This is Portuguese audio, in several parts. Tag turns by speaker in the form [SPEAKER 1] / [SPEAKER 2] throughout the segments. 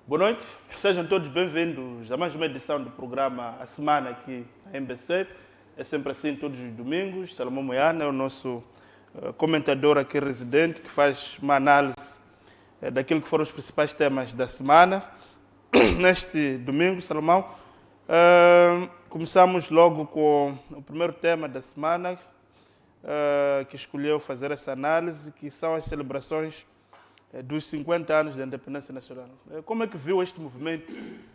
[SPEAKER 1] Boa noite, sejam todos bem-vindos a mais uma edição do programa A Semana aqui na MBC. É sempre assim todos os domingos. Salomão Moiana é o nosso comentador aqui residente que faz uma análise daquilo que foram os principais temas da semana. Neste domingo, Salomão, começamos logo com o primeiro tema da semana que escolheu fazer essa análise, que são as celebrações dos 50 anos da independência nacional. Como é que viu este movimento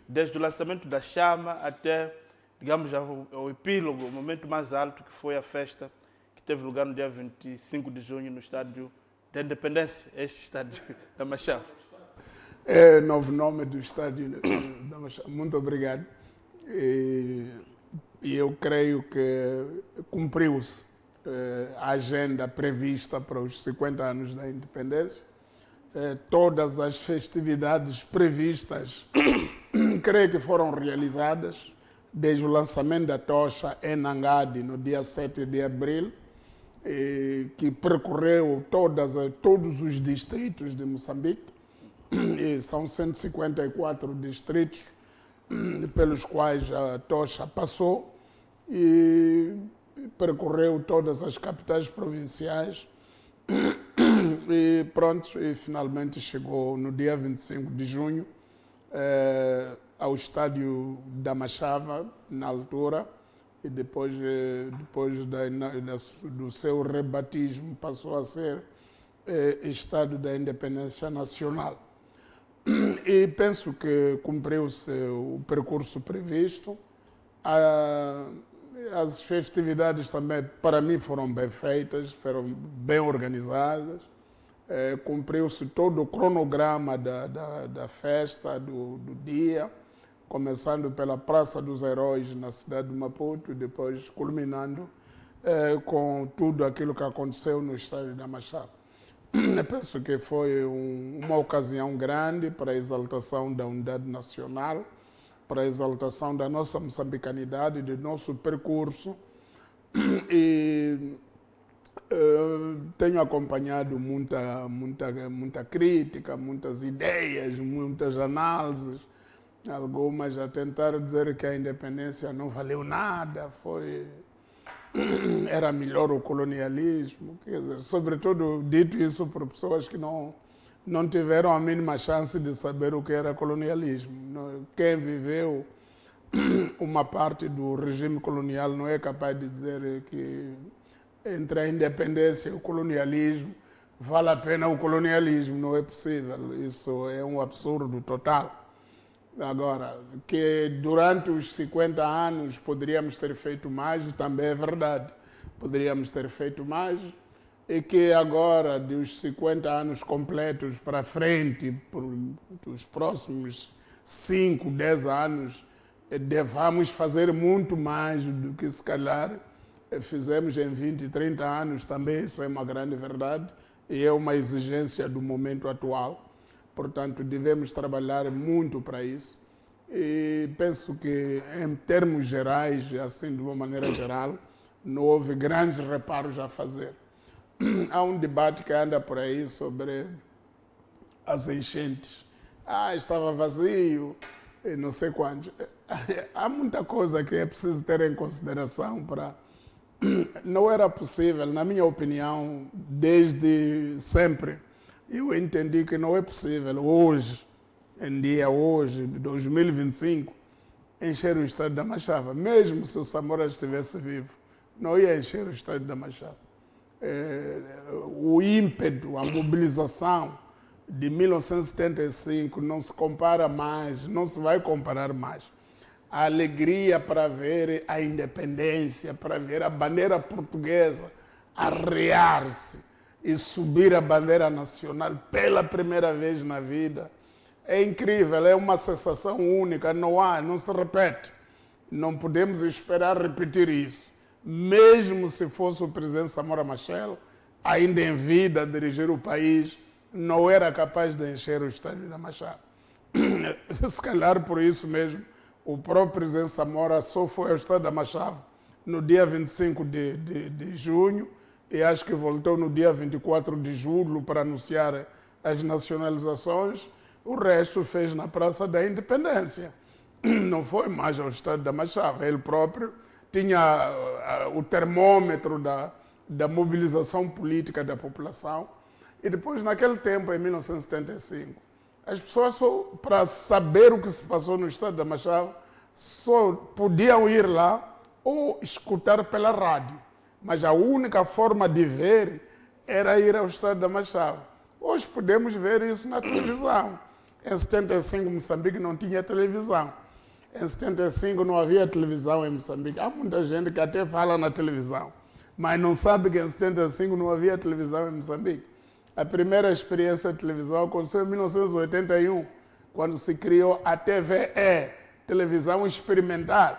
[SPEAKER 1] desde o lançamento da chama até, digamos, ao epílogo, o momento mais alto, que foi a festa que teve lugar no dia 25 de junho no Estádio da Independência, este Estádio da Machava?
[SPEAKER 2] É o novo nome do Estádio da Machava. Muito obrigado. E eu creio que cumpriu-se a agenda prevista para os 50 anos da independência. Todas as festividades previstas, creio que foram realizadas, desde o lançamento da tocha em Nangadi, no dia 7 de abril, que percorreu todos os distritos de Moçambique. E são 154 distritos pelos quais a tocha passou e percorreu todas as capitais provinciais. E pronto, e finalmente chegou no dia 25 de junho ao Estádio da Machava, na altura, e depois do seu rebatismo passou a ser Estádio da Independência Nacional. E penso que cumpriu-se o percurso previsto. As festividades também, para mim, foram bem feitas, foram bem organizadas. Cumpriu-se todo o cronograma da festa, do dia, começando pela Praça dos Heróis, na cidade de Maputo, e depois culminando com tudo aquilo que aconteceu no Estádio da Machava. Eu penso que foi uma ocasião grande para a exaltação da unidade nacional, para a exaltação da nossa moçambicanidade, do nosso percurso. E tenho acompanhado muita crítica, muitas ideias, muitas análises, algumas a tentar dizer que a independência não valeu nada, era melhor o colonialismo. Quer dizer, sobretudo dito isso por pessoas que não tiveram a mínima chance de saber o que era colonialismo. Quem viveu uma parte do regime colonial não é capaz de dizer que entre a independência e o colonialismo vale a pena o colonialismo. Não é possível. Isso é um absurdo total. Agora, que durante os 50 anos poderíamos ter feito mais, também é verdade. Poderíamos ter feito mais. E que agora, dos 50 anos completos para frente, os próximos 5, 10 anos, devamos fazer muito mais do que, se calhar, fizemos em 20, 30 anos. Também isso é uma grande verdade e é uma exigência do momento atual. Portanto, devemos trabalhar muito para isso. E penso que, em termos gerais, assim, de uma maneira geral, não houve grandes reparos a fazer. Há um debate que anda por aí sobre as enchentes. Estava vazio, e não sei quantos. Há muita coisa que é preciso ter em consideração para... Não era possível, na minha opinião, desde sempre, eu entendi que não é possível hoje, de 2025, encher o Estádio da Machava. Mesmo se o Samora estivesse vivo, não ia encher o Estádio da Machava. O ímpeto, a mobilização de 1975 não se compara mais, não se vai comparar mais. A alegria para ver a independência, para ver a bandeira portuguesa arrear-se e subir a bandeira nacional pela primeira vez na vida, é incrível, é uma sensação única, não se repete. Não podemos esperar repetir isso. Mesmo se fosse o presidente Samora Machel, ainda em vida, a dirigir o país, não era capaz de encher o Estádio da Machava. Se calhar por isso mesmo, o próprio presidente Samora só foi ao Estádio da Machava no dia 25 de junho e acho que voltou no dia 24 de julho para anunciar as nacionalizações o resto fez na Praça da Independência. Não foi mais ao Estádio da Machava. Ele próprio tinha o termômetro da mobilização política da população. E depois, naquele tempo, em 1975, as pessoas, para saber o que se passou no Estádio da Machava, só podiam ir lá ou escutar pela rádio. Mas a única forma de ver era ir ao Estádio da Machava. Hoje podemos ver isso na televisão. Em 75, Moçambique não tinha televisão. Em 75 não havia televisão em Moçambique. Há muita gente que até fala na televisão, mas não sabe que em 75 não havia televisão em Moçambique. A primeira experiência de televisão aconteceu em 1981, quando se criou a TVE, Televisão Experimental,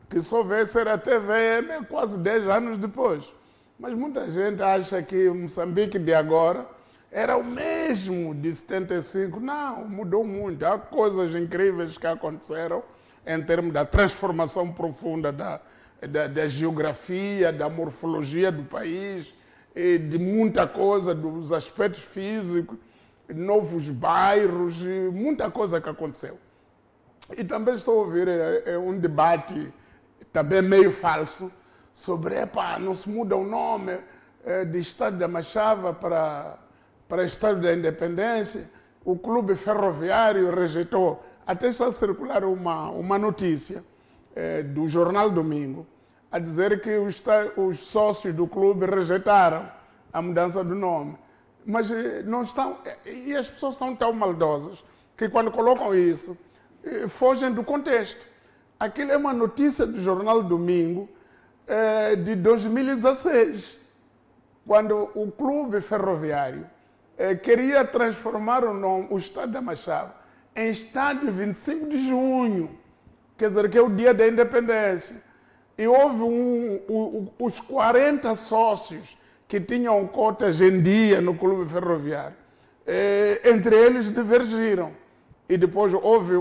[SPEAKER 2] que só veio ser a TVE quase 10 anos depois. Mas muita gente acha que o Moçambique de agora era o mesmo de 75. Não, mudou muito. Há coisas incríveis que aconteceram em termos da transformação profunda da geografia, da morfologia do país, e de muita coisa, dos aspectos físicos, novos bairros, e muita coisa que aconteceu. E também estou a ouvir um debate também meio falso sobre, não se muda o nome de Estádio da Machava para Estádio da Independência. O Clube Ferroviário rejeitou. Até está a circular uma notícia do Jornal Domingo a dizer que os sócios do clube rejeitaram a mudança do nome. Mas não estão... E as pessoas são tão maldosas que quando colocam isso, fogem do contexto. Aquilo é uma notícia do Jornal Domingo de 2016, quando o Clube Ferroviário queria transformar o Estádio da Machava em Estádio 25 de junho, quer dizer, que é o dia da independência. E houve os 40 sócios que tinham cotas em dia no Clube Ferroviário. Entre eles divergiram. E depois houve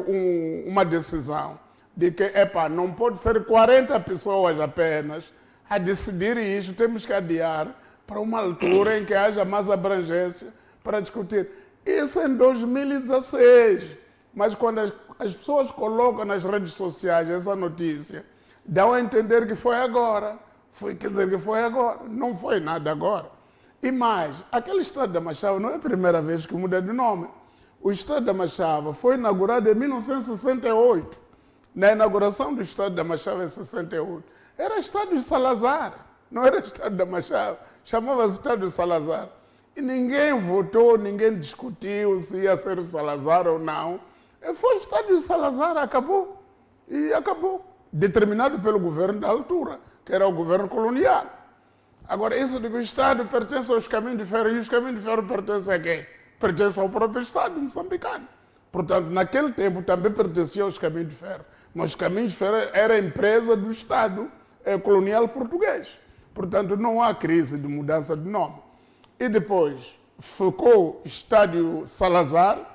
[SPEAKER 2] uma decisão de que, não pode ser 40 pessoas apenas a decidir isso, temos que adiar para uma altura em que haja mais abrangência para discutir. Isso em 2016. Mas quando as pessoas colocam nas redes sociais essa notícia, dão a entender que foi agora. Quer dizer que foi agora. Não foi nada agora. E mais, aquele Estádio da Machava não é a primeira vez que muda de nome. O Estádio da Machava foi inaugurado em 1968. Na inauguração do Estádio da Machava em 68, era Estádio Salazar, não era Estádio da Machava. Chamava-se Estádio Salazar. E ninguém votou, ninguém discutiu se ia ser Salazar ou não. Foi o Estádio Salazar, acabou. E acabou. Determinado pelo governo da altura, que era o governo colonial. Agora, isso de que o Estado pertence aos caminhos de ferro, e os caminhos de ferro pertencem a quem? Pertence ao próprio Estado moçambicano. Portanto, naquele tempo também pertencia aos caminhos de ferro. Mas os caminhos de ferro era a empresa do Estado colonial português. Portanto, não há crise de mudança de nome. E depois ficou Estádio Salazar,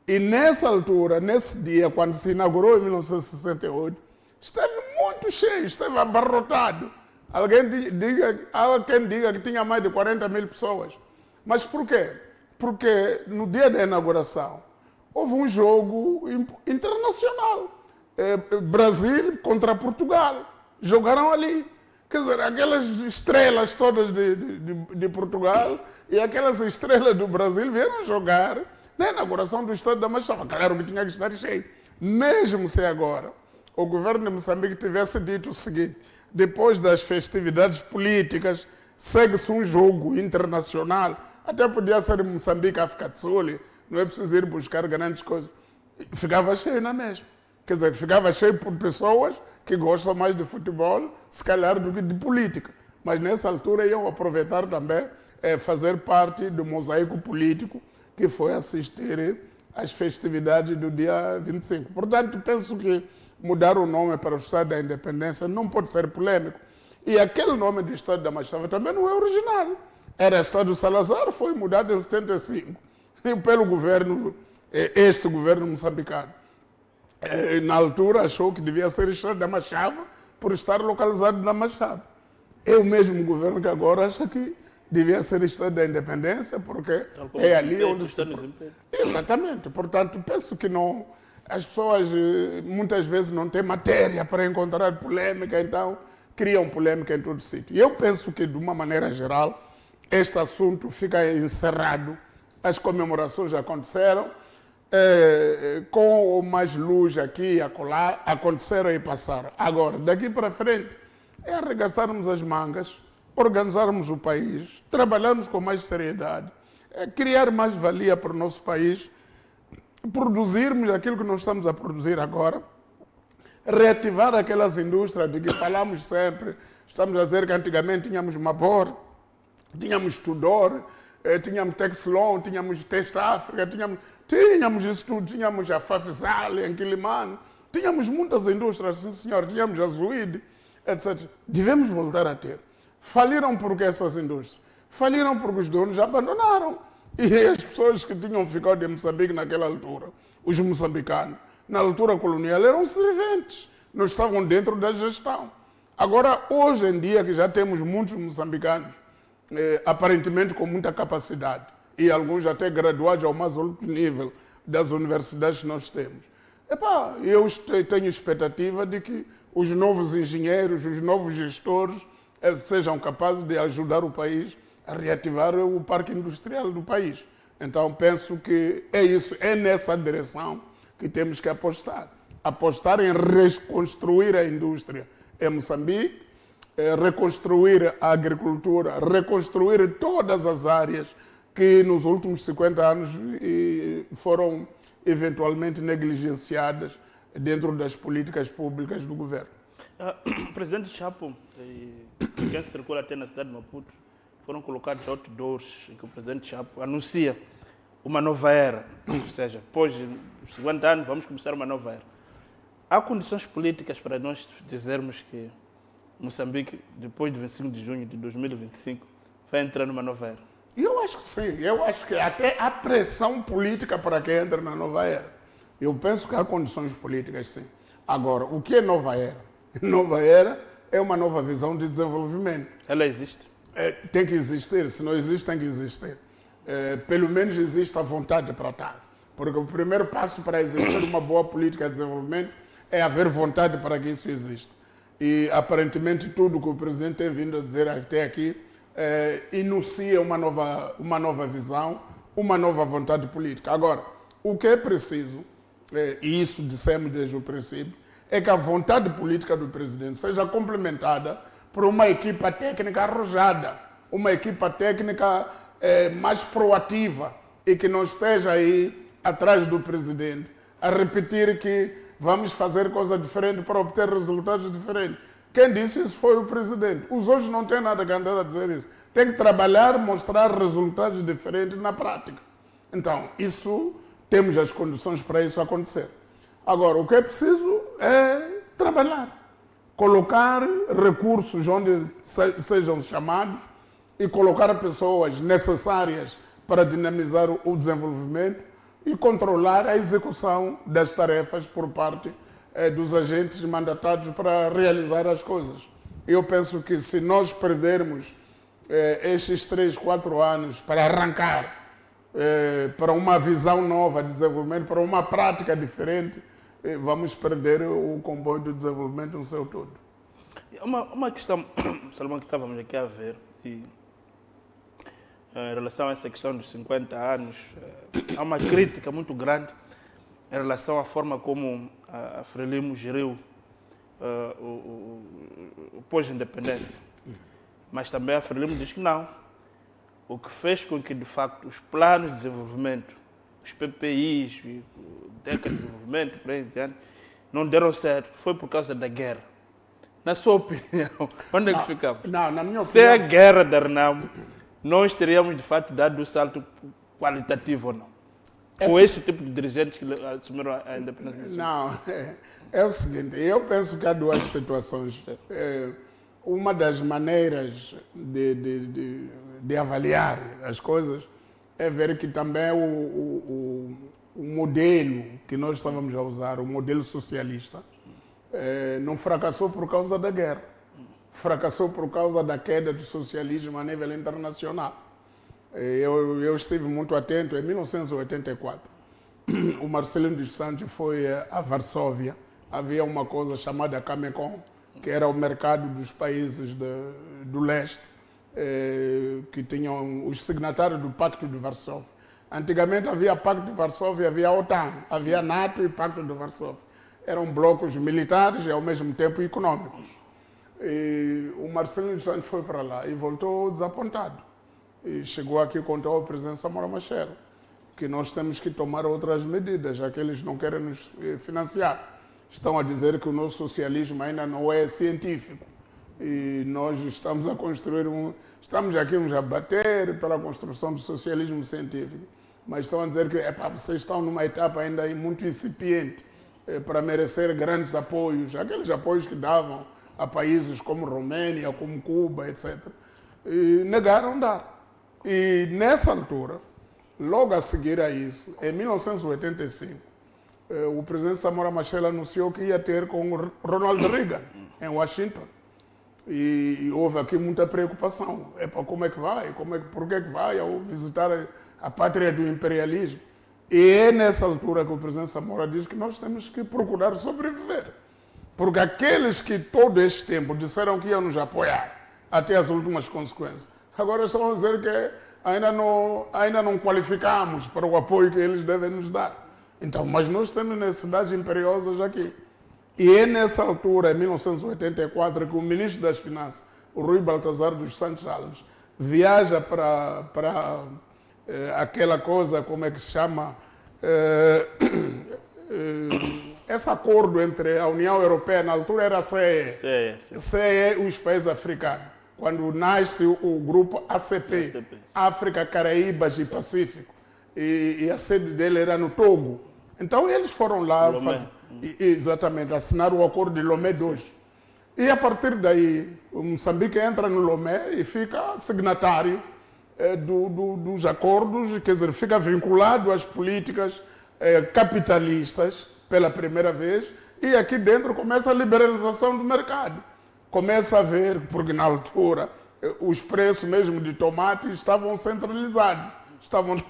[SPEAKER 2] e nessa altura, nesse dia, quando se inaugurou em 1968, esteve muito cheio, esteve abarrotado. Há quem diga que tinha mais de 40 mil pessoas. Mas por quê? Porque no dia da inauguração houve um jogo internacional. Brasil contra Portugal. Jogaram ali. Quer dizer, aquelas estrelas todas de Portugal e aquelas estrelas do Brasil vieram jogar na inauguração do Estádio da Machava. Claro que tinha que estar cheio. Mesmo se agora o governo de Moçambique tivesse dito o seguinte: depois das festividades políticas, segue-se um jogo internacional, até podia ser Moçambique, África do Sul, não é preciso ir buscar grandes coisas. Ficava cheio na mesma. Quer dizer, ficava cheio por pessoas que gostam mais de futebol, se calhar, do que de política. Mas nessa altura iam aproveitar também fazer parte do mosaico político que foi assistir às festividades do dia 25. Portanto, penso que mudar o nome para o Estado da Independência não pode ser polêmico. E aquele nome do Estado da Machava também não é original. Era Estado Salazar, foi mudado em 75 pelo governo, este governo moçambicano. Na altura achou que devia ser Estado da Machava por estar localizado na Machava. É o mesmo governo que agora acha que devia ser Estado da Independência, porque é ali onde se... Exatamente. Portanto, penso que não... As pessoas muitas vezes não têm matéria para encontrar polêmica, então criam polêmica em todo sítio. E eu penso que, de uma maneira geral, este assunto fica encerrado. As comemorações já aconteceram, com mais luz aqui e acolá, aconteceram e passaram. Agora, daqui para frente, é arregaçarmos as mangas, organizarmos o país, trabalharmos com mais seriedade, criar mais valia para o nosso país, produzirmos aquilo que nós estamos a produzir agora, reativar aquelas indústrias de que falamos sempre. Estamos a dizer que antigamente tínhamos Mabor, tínhamos Tudor, tínhamos Texlon, tínhamos Test África, tínhamos isso tudo, tínhamos a Fafisal em Quilimane, tínhamos muitas indústrias, sim senhor, tínhamos a Zuid, etc. Devemos voltar a ter. Faliram porque essas indústrias? Faliram porque os donos abandonaram. E as pessoas que tinham ficado em Moçambique naquela altura, os moçambicanos, na altura colonial, eram serventes, não estavam dentro da gestão. Agora, hoje em dia, que já temos muitos moçambicanos, aparentemente com muita capacidade, e alguns até graduados ao mais alto nível das universidades que nós temos, eu tenho expectativa de que os novos engenheiros, os novos gestores, sejam capazes de ajudar o país a reativar o parque industrial do país. Então, penso que é isso, é nessa direção que temos que apostar. Apostar em reconstruir a indústria em Moçambique, reconstruir a agricultura, reconstruir todas as áreas que nos últimos 50 anos foram eventualmente negligenciadas dentro das políticas públicas do governo.
[SPEAKER 1] O presidente Chapo, quem circula até na cidade de Maputo, foram colocados outdoors em que o presidente Chapo anuncia uma nova era, ou seja, depois de 50 anos vamos começar uma nova era. Há condições políticas para nós dizermos que Moçambique, depois de 25 de junho de 2025, vai entrar numa nova era?
[SPEAKER 2] Eu acho que sim. Eu acho que até há pressão política para que entre na nova era. Eu penso que há condições políticas, sim. Agora, o que é nova era? Nova era é uma nova visão de desenvolvimento.
[SPEAKER 1] Ela existe?
[SPEAKER 2] Tem que existir. Se não existe, tem que existir. Pelo menos existe a vontade para tal. Porque o primeiro passo para existir uma boa política de desenvolvimento é haver vontade para que isso exista. E, aparentemente, tudo que o presidente tem vindo a dizer até aqui enuncia uma nova visão, uma nova vontade política. Agora, o que é preciso, e isso dissemos desde o princípio, é que a vontade política do presidente seja complementada por uma equipa técnica arrojada, uma equipa técnica mais proativa e que não esteja aí atrás do presidente a repetir que vamos fazer coisa diferente para obter resultados diferentes. Quem disse isso foi o presidente. Os outros não têm nada que andar a dizer isso. Tem que trabalhar, mostrar resultados diferentes na prática. Então, temos as condições para isso acontecer. Agora, o que é preciso é trabalhar, colocar recursos onde sejam chamados e colocar pessoas necessárias para dinamizar o desenvolvimento e controlar a execução das tarefas por parte dos agentes mandatados para realizar as coisas. Eu penso que se nós perdermos estes 3, 4 anos para arrancar para uma visão nova de desenvolvimento, para uma prática diferente, vamos perder o comboio do desenvolvimento no seu todo.
[SPEAKER 1] Uma questão, Salomão, que estávamos aqui a ver, em relação a essa questão dos 50 anos, há uma crítica muito grande em relação à forma como a Frelimo geriu o pós-independência. Mas também a Frelimo diz que não. O que fez com que, de facto, os planos de desenvolvimento, os PPIs, décadas de desenvolvimento, por aí adiante, não deram certo, foi por causa da guerra. Na sua opinião, onde é que ficamos?
[SPEAKER 2] Não, na minha opinião...
[SPEAKER 1] Se a guerra da Renamo, nós teríamos, de fato, dado o salto qualitativo ou não? Com esse tipo de dirigentes que assumiram a independência?
[SPEAKER 2] Não, é o seguinte, eu penso que há duas situações. Uma das maneiras de avaliar as coisas é ver que também o modelo que nós estávamos a usar, o modelo socialista, não fracassou por causa da guerra. fracassou por causa da queda do socialismo a nível internacional. Eu estive muito atento em 1984. O Marcelino dos Santos foi a Varsóvia. Havia uma coisa chamada Camecon, que era o mercado dos países do leste, que tinham os signatários do Pacto de Varsóvia. Antigamente havia Pacto de Varsóvia, havia OTAN, havia NATO e Pacto de Varsóvia. Eram blocos militares e ao mesmo tempo econômicos. E o Marcelino dos Santos foi para lá e voltou desapontado. E chegou aqui e contou ao presidente Samora Machel que nós temos que tomar outras medidas, já que eles não querem nos financiar. Estão a dizer que o nosso socialismo ainda não é científico. E nós estamos a construir estamos aqui a bater pela construção do socialismo científico. Mas estão a dizer que vocês estão numa etapa ainda muito incipiente para merecer grandes apoios, aqueles apoios que davam a países como Romênia, como Cuba, etc. E negaram dar. E nessa altura, logo a seguir a isso, em 1985, o presidente Samora Machel anunciou que ia ter com o Ronald Reagan, em Washington. E houve aqui muita preocupação. Como é que vai? Por que vai ao visitar a pátria do imperialismo? E é nessa altura que o presidente Samora diz que nós temos que procurar sobreviver. Porque aqueles que todo este tempo disseram que iam nos apoiar até as últimas consequências, agora estão a dizer que ainda não qualificamos para o apoio que eles devem nos dar. Então, mas nós temos necessidades imperiosas aqui. E é nessa altura, em 1984, que o ministro das Finanças, o Rui Baltazar dos Santos Alves, viaja para aquela coisa, como é que se chama, esse acordo entre a União Europeia, na altura era a CE, CE e os países africanos, quando nasce o grupo ACP, África, Caraíbas e Pacífico, e a sede dele era no Togo. Então eles foram lá exatamente assinar o acordo de Lomé II. E a partir daí, o Moçambique entra no Lomé e fica signatário dos acordos, quer dizer, fica vinculado às políticas capitalistas pela primeira vez, e aqui dentro começa a liberalização do mercado. Começa a ver, porque na altura os preços mesmo de tomate estavam centralizados, estavam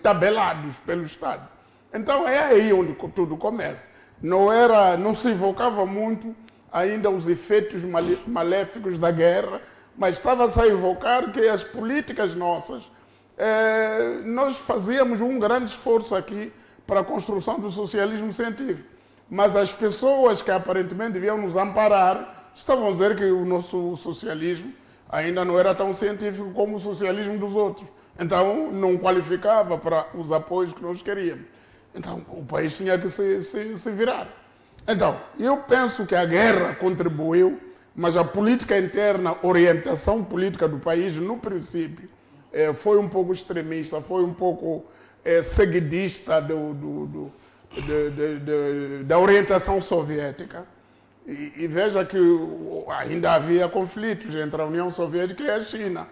[SPEAKER 2] tabelados pelo Estado. Então é aí onde tudo começa. Não se invocava muito ainda os efeitos maléficos da guerra, mas estava-se a invocar que as políticas nossas, nós fazíamos um grande esforço aqui para a construção do socialismo científico. Mas as pessoas que aparentemente deviam nos amparar estavam a dizer que o nosso socialismo ainda não era tão científico como o socialismo dos outros. Então não qualificava para os apoios que nós queríamos. Então o país tinha que se virar. Então, eu penso que a guerra contribuiu, mas a política interna, a orientação política do país, no princípio, foi um pouco extremista, foi um pouco seguidista da orientação soviética. E veja que ainda havia conflitos entre a União Soviética e a China.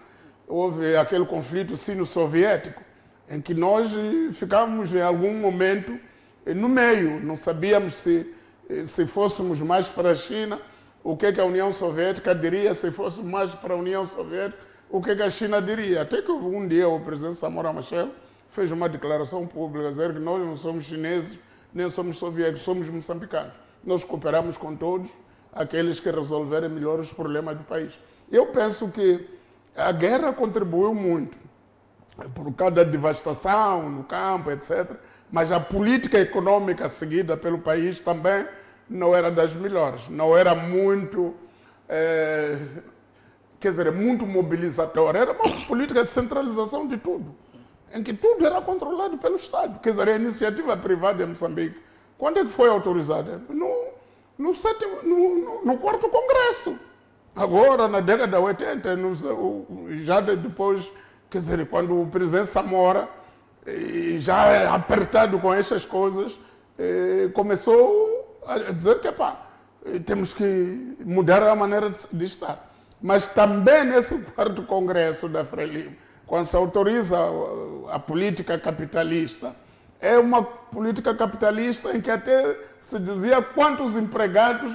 [SPEAKER 2] Houve aquele conflito sino-soviético, em que nós ficávamos em algum momento no meio, não sabíamos se fôssemos mais para a China, o que a União Soviética diria, se fôssemos mais para a União Soviética, o que a China diria. Até que um dia o presidente Samora Machel fez uma declaração pública, dizer que nós não somos chineses, nem somos soviéticos, somos moçambicanos. Nós cooperamos com todos aqueles que resolverem melhor os problemas do país. Eu penso que a guerra contribuiu muito, por causa da devastação no campo, etc. Mas a política econômica seguida pelo país também não era das melhores, não era muito, muito mobilizatória. Era uma política de centralização de tudo, em que tudo era controlado pelo Estado. Quer dizer, a iniciativa privada em Moçambique, quando é que foi autorizada? No 4º Congresso. Agora, na década de 80, já depois, quer dizer, quando o presidente Samora, já apertado com essas coisas, começou a dizer que temos que mudar a maneira de estar. Mas também nesse 4º Congresso da Frelimo, quando se autoriza a política capitalista, é uma política capitalista em que até se dizia quantos empregados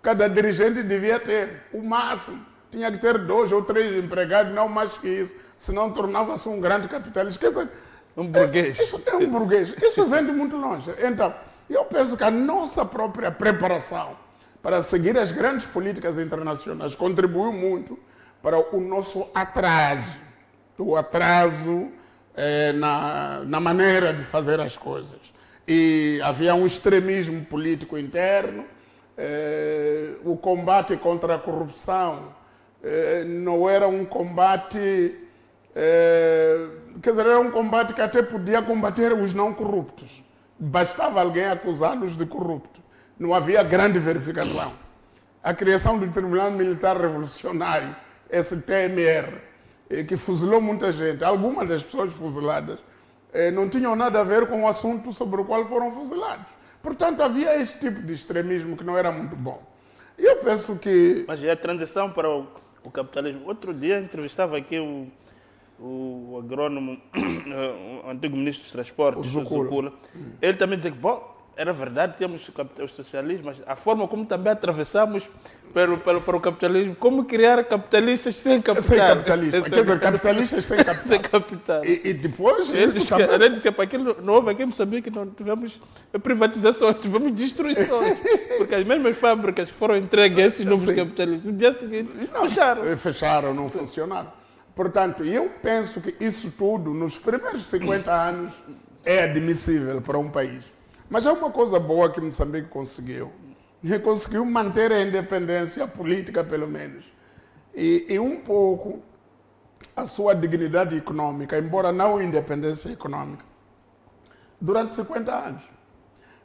[SPEAKER 2] cada dirigente devia ter, o máximo. tinha que ter 2 ou 3 empregados, não mais que isso, senão tornava-se um grande capitalista. Quer dizer,
[SPEAKER 1] Um burguês.
[SPEAKER 2] Isso é um burguês. Isso vem de muito longe. Então, eu penso que a nossa própria preparação para seguir as grandes políticas internacionais contribuiu muito para o nosso atraso. O atraso na maneira de fazer as coisas. E havia um extremismo político interno, o combate contra a corrupção não era um combate... quer dizer, era um combate que até podia combater os não corruptos. Bastava alguém acusá-los de corrupto. Não havia grande verificação. A criação do Tribunal Militar Revolucionário, STMR, que fuzilou muita gente, algumas das pessoas fuziladas não tinham nada a ver com o assunto sobre o qual foram fuzilados. Portanto, havia esse tipo de extremismo que não era muito bom. E eu penso que...
[SPEAKER 1] Mas é a transição para o capitalismo. Outro dia entrevistava aqui o agrônomo, o antigo ministro dos Transportes, o Zucula. Ele também dizia que, bom, era verdade, tínhamos o socialismo, mas a forma como também atravessamos para o capitalismo, como criar capitalistas sem capital.
[SPEAKER 2] Sem capitalistas, quer dizer, capitalistas sem capital.
[SPEAKER 1] Sem capital.
[SPEAKER 2] E depois...
[SPEAKER 1] Ele disse que para aquilo não houve aqui em Moçambique, não tivemos privatizações, tivemos destruições. Porque as mesmas fábricas que foram entregues a esses novos capitalistas, no dia seguinte, fecharam.
[SPEAKER 2] Fecharam, não funcionaram. Portanto, eu penso que isso tudo, nos primeiros 50 anos, é admissível para um país. Mas há uma coisa boa que Moçambique conseguiu. Conseguiu manter a independência política, pelo menos. E um pouco a sua dignidade econômica, embora não a independência econômica, durante 50 anos.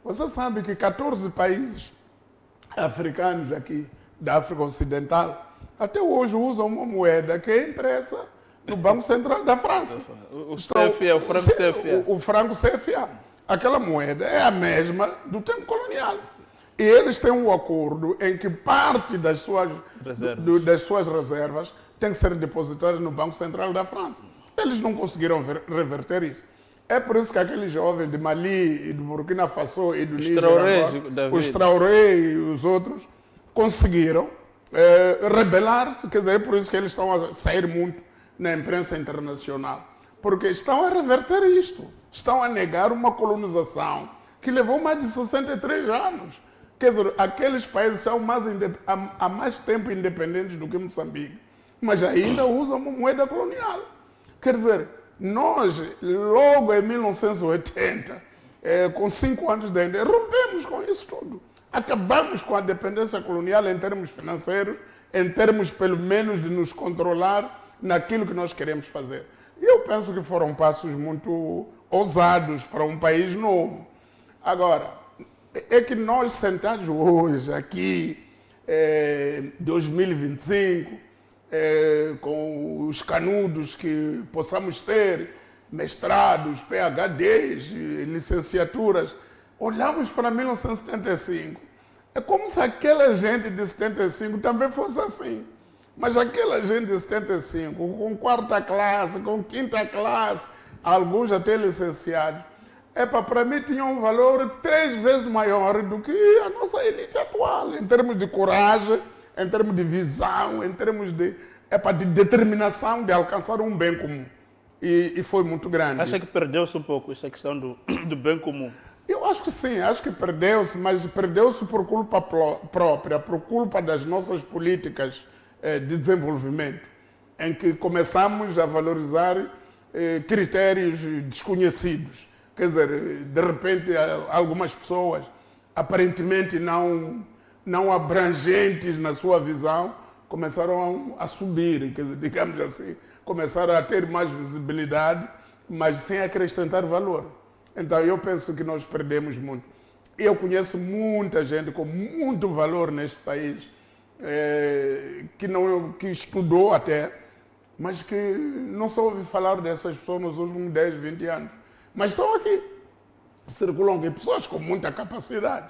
[SPEAKER 2] Você sabe que 14 países africanos aqui, da África Ocidental, até hoje usam uma moeda que é impressa no Banco Central da França.
[SPEAKER 1] O CFA, o franco CFA.
[SPEAKER 2] O franco CFA. Aquela moeda é a mesma do tempo colonial. E eles têm um acordo em que parte das suas reservas tem que ser depositada no Banco Central da França. Eles não conseguiram reverter isso. É por isso que aqueles jovens de Mali, e do Burkina Faso e do Níger, os Traoré e os outros, conseguiram rebelar-se. Quer dizer, é por isso que eles estão a sair muito na imprensa internacional. Porque estão a reverter isto. Estão a negar uma colonização que levou mais de 63 anos. Quer dizer, aqueles países são há mais tempo independentes do que Moçambique, mas ainda usam uma moeda colonial. Quer dizer, nós, logo em 1980, com 5 anos de independência, rompemos com isso tudo. Acabamos com a dependência colonial em termos financeiros, em termos, pelo menos, de nos controlar naquilo que nós queremos fazer. E eu penso que foram passos muito ousados para um país novo. Agora, é que nós sentados hoje, aqui, 2025, com os canudos que possamos ter, mestrados, PhDs, licenciaturas, olhamos para 1975. É como se aquela gente de 75 também fosse assim. Mas aquela gente de 75, com 4ª classe, com 5ª classe, alguns até licenciados, para mim tinha um valor 3 vezes maior do que a nossa elite atual, em termos de coragem, em termos de visão, em termos de determinação de alcançar um bem comum. E foi muito grande.
[SPEAKER 1] Acha que perdeu-se um pouco essa questão do bem comum?
[SPEAKER 2] Eu acho que sim, acho que perdeu-se, mas perdeu-se por culpa própria, por culpa das nossas políticas de desenvolvimento, em que começamos a valorizar critérios desconhecidos. Quer dizer, de repente, algumas pessoas, aparentemente não abrangentes na sua visão, começaram a subir, quer dizer, digamos assim, começaram a ter mais visibilidade, mas sem acrescentar valor. Então, eu penso que nós perdemos muito. Eu conheço muita gente com muito valor neste país, que estudou até, mas que não se ouve falar dessas pessoas nos últimos 10, 20 anos. Mas estão aqui, circulam aqui, pessoas com muita capacidade.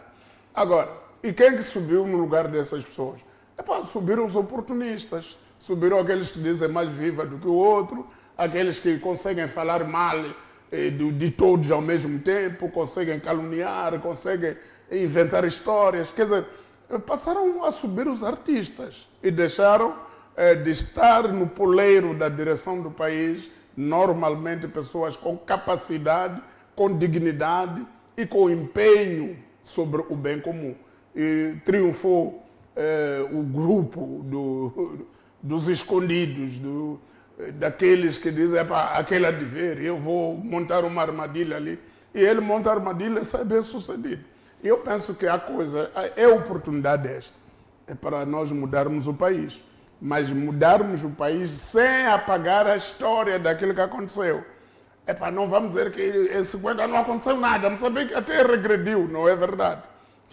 [SPEAKER 2] Agora, e quem que subiu no lugar dessas pessoas? Subiram os oportunistas, subiram aqueles que dizem mais viva do que o outro, aqueles que conseguem falar mal de todos ao mesmo tempo, conseguem caluniar, conseguem inventar histórias. Quer dizer, passaram a subir os artistas e deixaram de estar no poleiro da direção do país, normalmente pessoas com capacidade, com dignidade e com empenho sobre o bem comum. E triunfou o grupo dos escondidos, daqueles que dizem, aquele há de ver, eu vou montar uma armadilha ali. E ele monta a armadilha e sai bem sucedido. E eu penso que a coisa, é oportunidade esta, é para nós mudarmos o país. Mas mudarmos o país sem apagar a história daquilo que aconteceu. Não vamos dizer que em 50 não aconteceu nada, Moçambique até regrediu, não é verdade.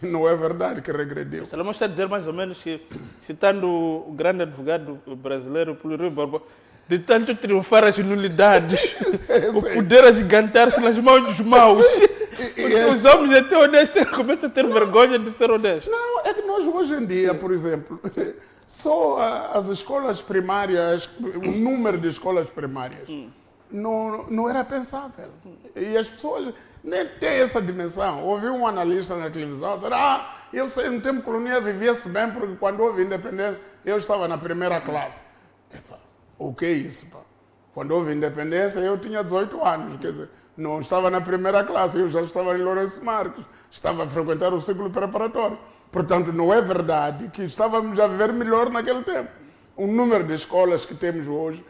[SPEAKER 2] Não é verdade que regrediu.
[SPEAKER 1] Salomão está a dizer mais ou menos que, citando o grande advogado brasileiro, Pluri Borba, de tanto triunfar as nulidades, o poder agigantar-se nas mãos dos maus. Os homens até honestos começam a ter vergonha de ser honestos.
[SPEAKER 2] Não, é que nós hoje em dia, por exemplo, só as escolas primárias, o número de escolas primárias, não era pensável. E as pessoas nem têm essa dimensão. Ouvi um analista na televisão dizer, eu sei, no tempo colonial vivia-se bem, porque quando houve independência, eu estava na primeira classe. O que é isso, pá? Quando houve independência, eu tinha 18 anos, quer dizer, não estava na primeira classe, eu já estava em Lourenço Marques, estava a frequentar o ciclo preparatório. Portanto, não é verdade que estávamos a viver melhor naquele tempo. O número de escolas que temos hoje,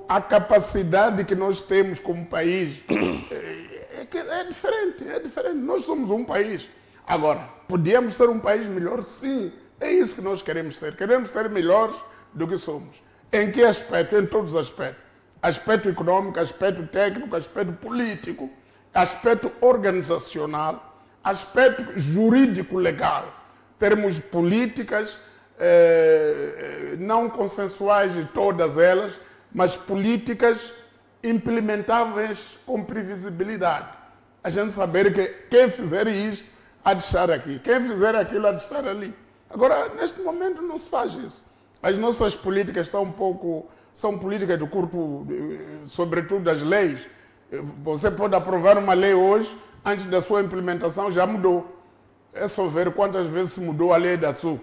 [SPEAKER 2] a capacidade que nós temos como país, é diferente, é diferente. Nós somos um país. Agora, podíamos ser um país melhor? Sim, é isso que nós queremos ser. Queremos ser melhores do que somos. Em que aspecto? Em todos os aspectos. Aspecto econômico, aspecto técnico, aspecto político, aspecto organizacional, aspecto jurídico-legal. Termos políticas não consensuais de todas elas, mas políticas implementáveis com previsibilidade. A gente saber que quem fizer isto há de estar aqui, quem fizer aquilo há de estar ali. Agora, neste momento não se faz isso. As nossas políticas são políticas de curto, sobretudo das leis. Você pode aprovar uma lei hoje, antes da sua implementação já mudou. É só ver quantas vezes mudou a lei da SU.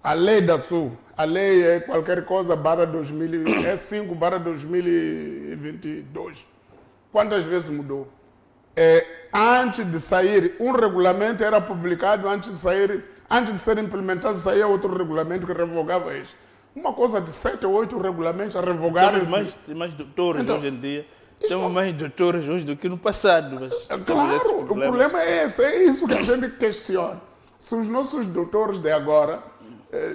[SPEAKER 2] A lei da SU, a lei é qualquer coisa, é 5/2022. Quantas vezes mudou? Antes de sair, um regulamento era publicado, antes de ser implementado, saía outro regulamento que revogava isso. Uma coisa de 7 ou 8 regulamentos a revogar.
[SPEAKER 1] Tem mais doutores então, hoje em dia. Temos mais doutores hoje do que no passado. Mas
[SPEAKER 2] claro, o problema é esse, é isso que a gente questiona. Se os nossos doutores de agora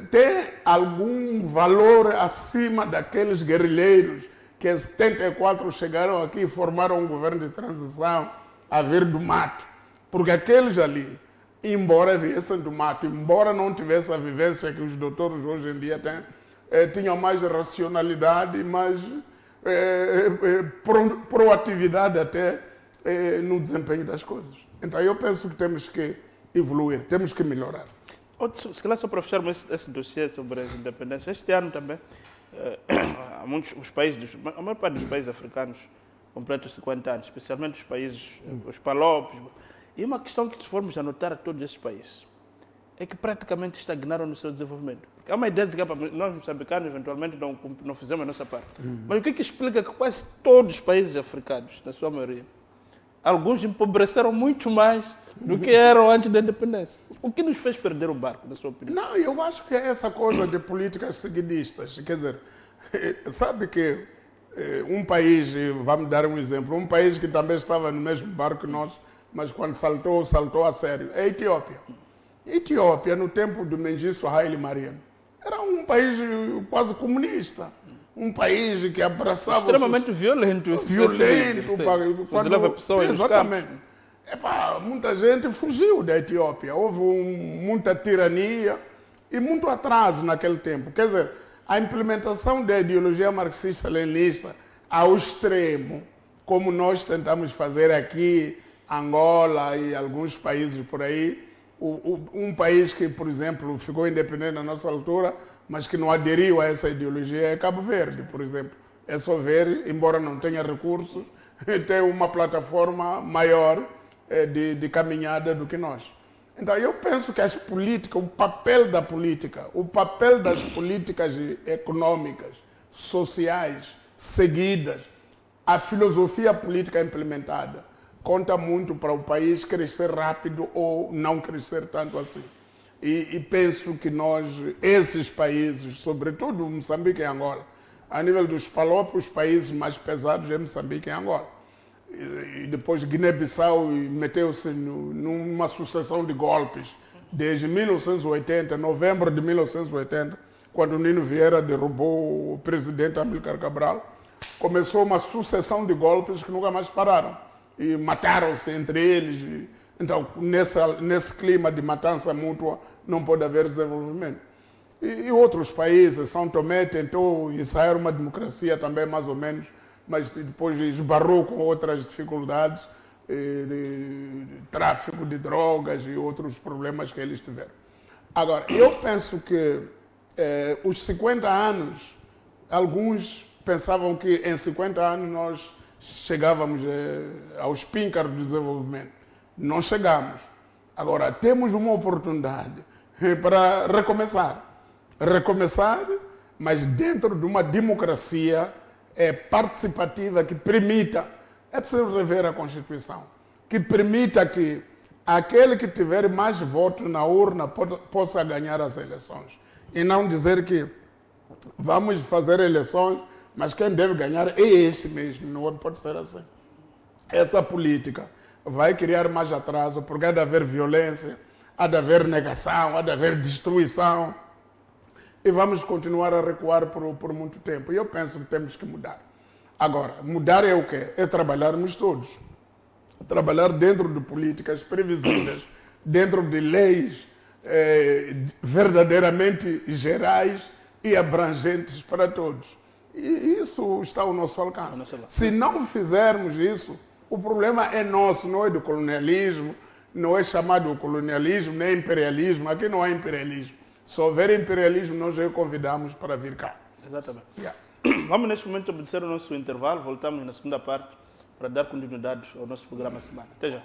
[SPEAKER 2] têm algum valor acima daqueles guerrilheiros que em 74 chegaram aqui e formaram um governo de transição a vir do mato. Porque aqueles ali, embora viessem do mato, embora não tivessem a vivência que os doutores hoje em dia têm, tinham mais racionalidade, mais proatividade até no desempenho das coisas. Então eu penso que temos que evoluir, temos que melhorar.
[SPEAKER 1] Se calhar só para fecharmos esse dossiê sobre a independência, este ano também, há muitos países, a maior parte dos países africanos completam 50 anos, especialmente os países, os palopes. E uma questão que, se formos a notar a todos esses países, é que praticamente estagnaram no seu desenvolvimento. Porque há uma ideia de que nós, moçambicanos, eventualmente não fizemos a nossa parte. Mas o que explica que quase todos os países africanos, na sua maioria, alguns empobreceram muito mais do que eram antes da independência? O que nos fez perder o barco, na sua opinião?
[SPEAKER 2] Não, eu acho que é essa coisa de políticas seguidistas. Quer dizer, sabe que um país, vamos dar um exemplo, um país que também estava no mesmo barco que nós, mas quando saltou a sério, é a Etiópia. Etiópia, no tempo do Mengistu Haile Mariam, era um país quase comunista. Um país que abraçava...
[SPEAKER 1] Extremamente violento.
[SPEAKER 2] Fuzilava pessoas nos campos. Muita gente fugiu da Etiópia. Houve muita tirania e muito atraso naquele tempo. Quer dizer, a implementação da ideologia marxista-leninista ao extremo, como nós tentamos fazer aqui, Angola e alguns países por aí, um país que, por exemplo, ficou independente na nossa altura, mas que não aderiu a essa ideologia é Cabo Verde, por exemplo. É só ver, embora não tenha recursos, tem uma plataforma maior de caminhada do que nós. Então, eu penso que as políticas, o papel da política, o papel das políticas econômicas, sociais, seguidas, a filosofia política implementada, conta muito para o país crescer rápido ou não crescer tanto assim. E penso que nós, esses países, sobretudo Moçambique e Angola, a nível dos PALOP, os países mais pesados é Moçambique e Angola. E depois Guiné-Bissau meteu-se numa sucessão de golpes desde 1980, novembro de 1980, quando Nino Vieira derrubou o presidente Amílcar Cabral. Começou uma sucessão de golpes que nunca mais pararam e mataram-se entre eles. Então, nesse clima de matança mútua, não pode haver desenvolvimento. E outros países, São Tomé tentou ensaiar uma democracia também, mais ou menos, mas depois esbarrou com outras dificuldades de tráfico de drogas e outros problemas que eles tiveram. Agora, eu penso que os 50 anos, alguns pensavam que em 50 anos nós chegávamos aos píncaros do desenvolvimento. Não chegamos. Agora, temos uma oportunidade para recomeçar. Recomeçar, mas dentro de uma democracia participativa que permita, é preciso rever a Constituição, que permita que aquele que tiver mais votos na urna possa ganhar as eleições. E não dizer que vamos fazer eleições, mas quem deve ganhar é este mesmo, não pode ser assim. Essa política vai criar mais atraso, porque há de haver violência, há de haver negação, há de haver destruição. E vamos continuar a recuar por muito tempo. E eu penso que temos que mudar. Agora, mudar é o quê? É trabalharmos todos. Trabalhar dentro de políticas previsíveis, dentro de leis verdadeiramente gerais e abrangentes para todos. E isso está ao nosso alcance. Se não fizermos isso, o problema é nosso, não é do colonialismo, não é chamado colonialismo, nem imperialismo. Aqui não há imperialismo. Se houver imperialismo, nós já convidamos para vir cá.
[SPEAKER 1] Exatamente. Vamos neste momento obedecer o nosso intervalo, voltamos na segunda parte para dar continuidade ao nosso programa de semana. Até já.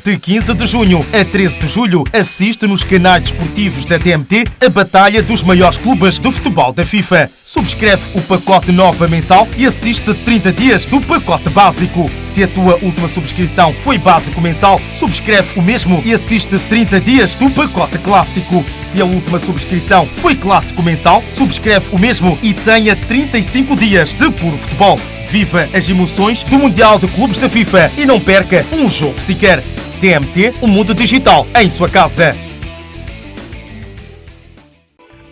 [SPEAKER 3] De 15 de junho a 13 de julho, assiste nos canais desportivos da TMT a batalha dos maiores clubes do futebol da FIFA. Subscreve o pacote Nova mensal e assiste 30 dias do pacote básico. Se a tua última subscrição foi básico mensal, subscreve o mesmo e assiste 30 dias do pacote clássico. Se a última subscrição foi clássico mensal, subscreve o mesmo e tenha 35 dias de puro futebol. Viva as emoções do Mundial de Clubes da FIFA e não perca um jogo sequer. TMT, o mundo digital em sua casa.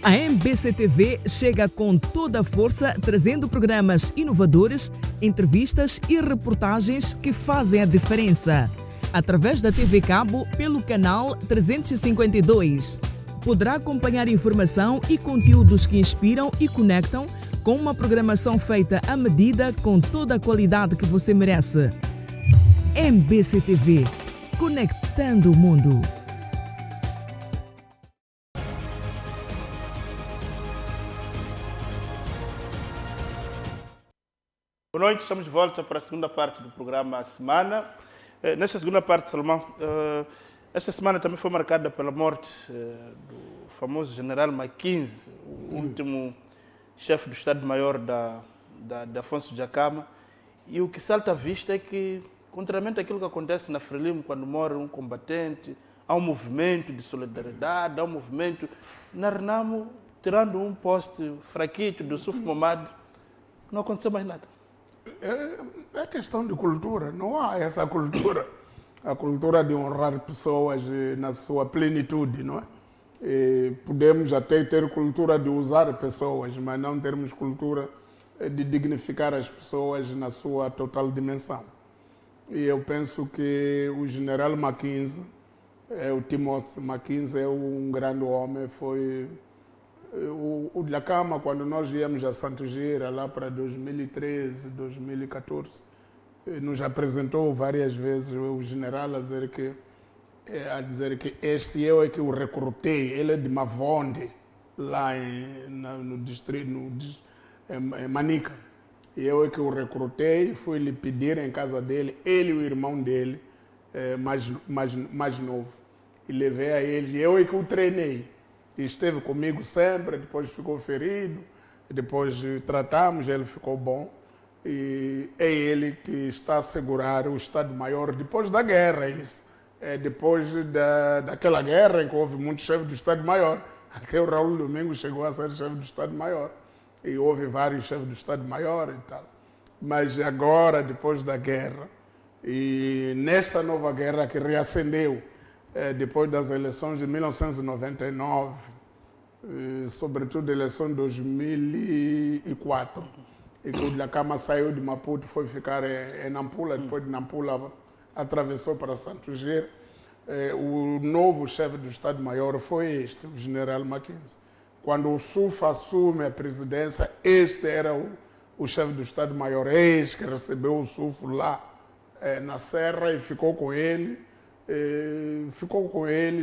[SPEAKER 4] A MBC-TV chega com toda a força, trazendo programas inovadores, entrevistas e reportagens que fazem a diferença. Através da TV Cabo, pelo canal 352. Poderá acompanhar informação e conteúdos que inspiram e conectam com uma programação feita à medida com toda a qualidade que você merece. MBC-TV. Conectando o mundo.
[SPEAKER 1] Boa noite, estamos de volta para a segunda parte do programa Semana. Nesta segunda parte, Salomão, esta semana também foi marcada pela morte do famoso general Mackenzie, o último chefe do Estado-Maior da Afonso Dhlakama. E o que salta à vista é que, contrariamente àquilo que acontece na Frelimo, quando morre um combatente, há um movimento de solidariedade, há um movimento. Na Renamo, tirando um poste fraquito do Suf Momad, não aconteceu mais nada.
[SPEAKER 2] É questão de cultura, não há essa cultura. A cultura de honrar pessoas na sua plenitude, não é? E podemos até ter cultura de usar pessoas, mas não termos cultura de dignificar as pessoas na sua total dimensão. E eu penso que o general Mackenzie, o Timothy Mackenzie, é um grande homem. Foi o Dhlakama, quando nós íamos a Santo Gira, lá para 2013, 2014, nos apresentou várias vezes o general a dizer que este eu é que o recrutei. Ele é de Mavonde, lá no distrito, em Manica. E eu é que o recrutei, fui lhe pedir em casa dele, ele e o irmão dele, mais novo. E levei a ele, eu é que o treinei. E esteve comigo sempre, depois ficou ferido, depois tratamos, ele ficou bom. E é ele que está a segurar o Estado-Maior depois da guerra, isso. Depois daquela guerra em que houve muitos chefes do Estado-Maior. Até o Raul Domingos chegou a ser chefe do Estado-Maior. E houve vários chefes do Estado-Maior e tal. Mas agora, depois da guerra, e nessa nova guerra que reacendeu, depois das eleições de 1999, sobretudo a eleição de 2004, e que o Dhlakama saiu de Maputo, foi ficar em Nampula, depois de Nampula atravessou para Santo Gire. O novo chefe do Estado-Maior foi este, o general Mackenzie. Quando o SUF assume a presidência, este era o chefe do Estado-Maior, que recebeu o SUF lá na Serra e ficou com ele.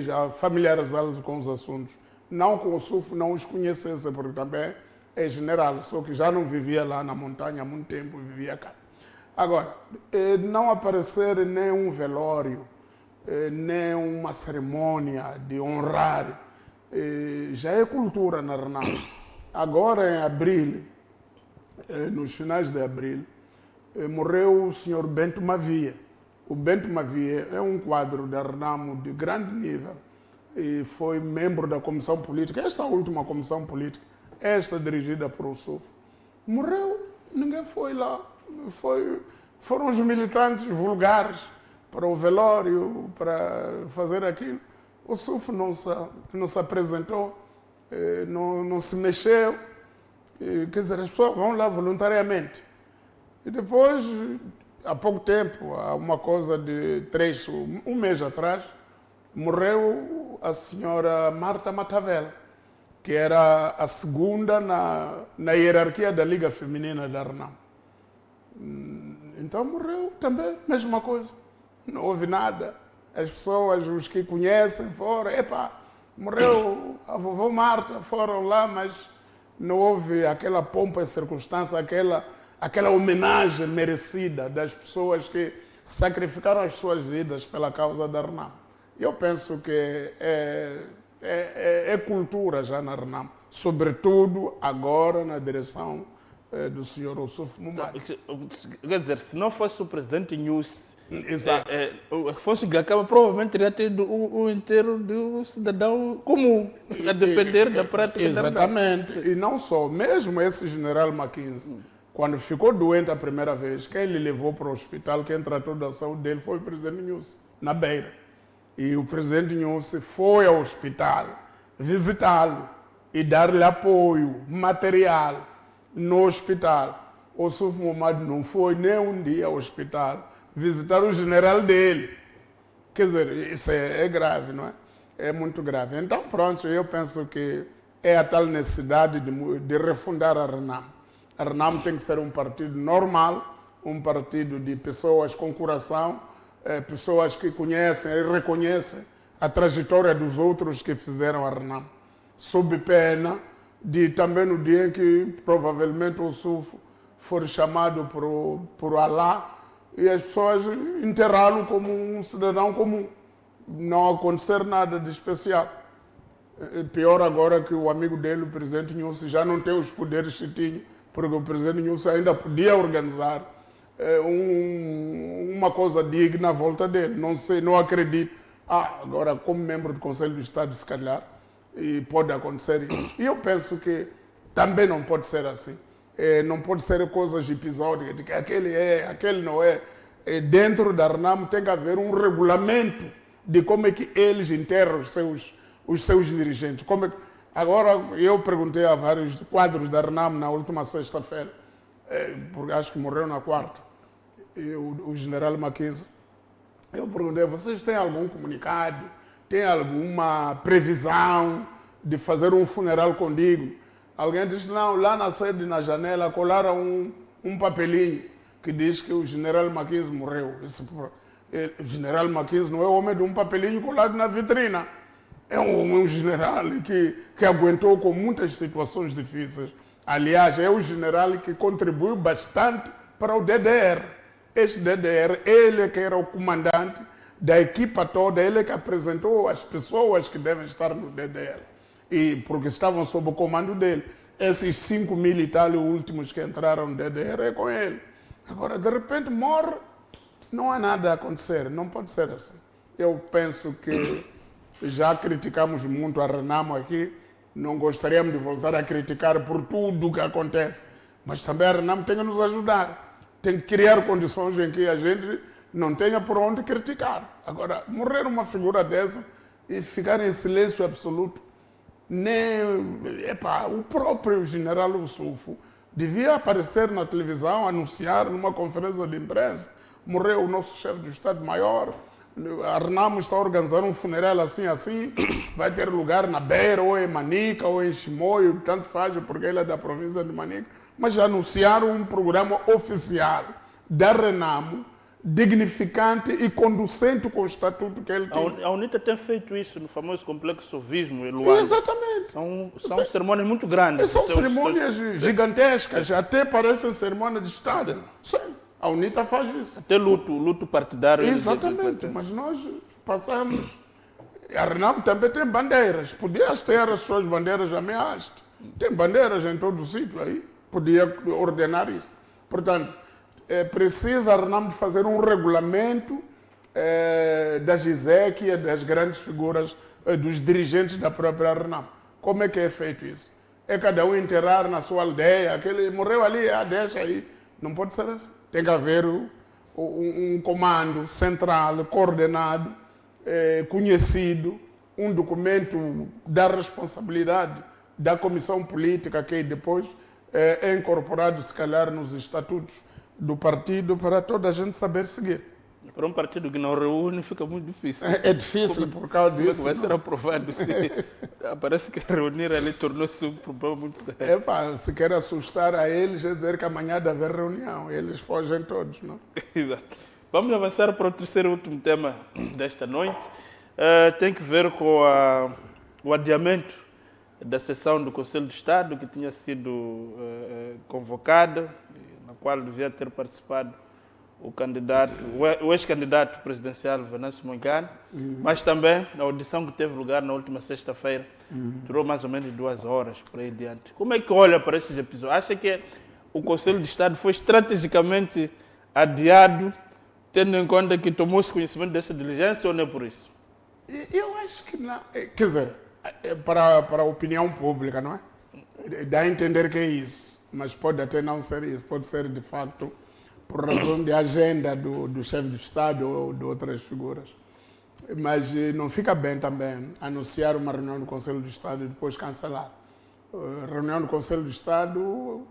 [SPEAKER 2] Já familiarizado com os assuntos. Não com o SUF, não os conhecesse, porque também é general, só que já não vivia lá na montanha há muito tempo, vivia cá. Agora, não aparecer nem um velório, nem uma cerimônia de honrar, já é cultura na RENAM. Agora, em abril, nos finais de abril, morreu o senhor Bento Mavia. O Bento Mavia é um quadro da RENAM de grande nível e foi membro da comissão política, esta última comissão política, esta dirigida por o SUF. Morreu, ninguém foi lá. Foram os militantes vulgares para o velório, para fazer aquilo. O SUF não se apresentou, não se mexeu. Quer dizer, as pessoas vão lá voluntariamente. E depois, há pouco tempo, há uma coisa de um mês atrás, morreu a senhora Marta Matavela, que era a segunda na hierarquia da Liga Feminina da RENAM. Então morreu também, mesma coisa. Não houve nada. As pessoas, os que conhecem, foram, morreu a vovó Marta, foram lá, mas não houve aquela pompa e circunstância, aquela homenagem merecida das pessoas que sacrificaram as suas vidas pela causa da RENAM. Eu penso que é cultura já na RENAM, sobretudo agora na direção do senhor Ossuf Mumari.
[SPEAKER 1] Quer dizer, se não fosse o presidente Nyusi, o Afonso Dhlakama provavelmente teria tido o inteiro do cidadão comum, a depender da prática.
[SPEAKER 2] Exatamente. E não só, mesmo esse general Mackenzie, quando ficou doente a primeira vez, quem lhe levou para o hospital, quem tratou da saúde dele foi o presidente Nyusi, na Beira. E o presidente Nyusi foi ao hospital visitá-lo e dar-lhe apoio material no hospital. O Ossuf Mumari não foi nem um dia ao hospital visitar o general dele. Quer dizer, isso é grave, não é? É muito grave. Então, pronto, eu penso que é a tal necessidade de refundar a RENAM. A RENAM tem que ser um partido normal, um partido de pessoas com coração, pessoas que conhecem e reconhecem a trajetória dos outros que fizeram a RENAM. Sob pena de também no dia em que provavelmente o SUF for chamado por Alá e as pessoas enterrá-lo como um cidadão comum. Não acontecer nada de especial. Pior agora que o amigo dele, o presidente Nyusi, já não tem os poderes que tinha, porque o presidente Nyusi ainda podia organizar uma coisa digna à volta dele. Não sei, não acredito. Agora, como membro do Conselho do Estado, se calhar, e pode acontecer isso. E eu penso que também não pode ser assim. Não pode ser coisas episódicas, de que aquele não é. Dentro da RENAM tem que haver um regulamento de como é que eles enterram os seus dirigentes. Agora, eu perguntei a vários quadros da RENAM na última sexta-feira, porque acho que morreu na quarta, o general Mackenzie. Eu perguntei, vocês têm algum comunicado? Tem alguma previsão de fazer um funeral contigo? Alguém disse, não, lá na sede, na janela, colaram um papelinho que diz que o general Mackenzie morreu. O general Mackenzie não é homem de um papelinho colado na vitrina. É um general que aguentou com muitas situações difíceis Aliás, é o general que contribuiu bastante para o DDR. Este DDR, ele que era o comandante da equipa toda, ele que apresentou as pessoas que devem estar no DDR. E porque estavam sob o comando dele. Esses 5 mil e tal últimos que entraram no DDR é com ele. Agora, de repente, morre, não há nada a acontecer. Não pode ser assim. Eu penso que já criticamos muito a Renamo aqui, não gostaríamos de voltar a criticar por tudo o que acontece, mas também a Renamo tem que nos ajudar, tem que criar condições em que a gente não tenha por onde criticar. Agora, morrer uma figura dessa e ficar em silêncio absoluto, nem o próprio general Ossufo devia aparecer na televisão, anunciar numa conferência de imprensa, morreu o nosso chefe do Estado-Maior, a Renamo está a organizar um funeral assim, vai ter lugar na Beira, ou em Manica, ou em Chimoio, tanto faz, porque ele é da província de Manica, mas já anunciaram um programa oficial da Renamo, dignificante e conducente com o estatuto que ele tem.
[SPEAKER 1] A UNITA tem feito isso no famoso complexo Ovismo em Luanda.
[SPEAKER 2] Exatamente.
[SPEAKER 1] São cerimônias muito grandes.
[SPEAKER 2] São cerimônias gigantescas, até parecem cerimônias de Estado. Sim. A UNITA faz isso.
[SPEAKER 1] Até luto partidário.
[SPEAKER 2] Exatamente, mas nós passamos. A Renamo também tem bandeiras. Podia ter as suas bandeiras ameaçadas. Tem bandeiras em todo o sítio aí. Podia ordenar isso. Portanto, precisa a Renamo de fazer um regulamento da GISEC, das grandes figuras, dos dirigentes da própria Renamo. Como é que é feito isso? É cada um enterrar na sua aldeia. Aquele morreu ali, deixa aí. Não pode ser assim. Tem que haver um comando central, coordenado, conhecido, um documento da responsabilidade da comissão política que depois é incorporado, se calhar, nos estatutos do partido para toda a gente saber seguir.
[SPEAKER 1] Para um partido que não reúne fica muito difícil.
[SPEAKER 2] É difícil por causa disso.
[SPEAKER 1] Como é que vai ser aprovado? Parece que reunir ali tornou-se um problema muito sério.
[SPEAKER 2] Se quer assustar a eles, é dizer que amanhã deve haver reunião. Eles fogem todos, não?
[SPEAKER 1] Exato. Vamos avançar para o terceiro e último tema desta noite. Tem que ver com o adiamento da sessão do Conselho de Estado, que tinha sido convocada, na qual devia ter participado o ex-candidato presidencial Venâncio Mondlane, mas também a audição que teve lugar na última sexta-feira durou mais ou menos 2 horas, por aí diante. Como é que olha para esses episódios? Acha que o Conselho de Estado foi estrategicamente adiado, tendo em conta que tomou-se conhecimento dessa diligência, ou não é por isso?
[SPEAKER 2] Eu acho que não. Quer dizer, para a opinião pública, não é? Dá a entender que é isso, mas pode até não ser isso, pode ser de facto por razão de agenda do chefe do Estado ou de outras figuras. Mas não fica bem também anunciar uma reunião do Conselho do Estado e depois cancelar. A reunião do Conselho do Estado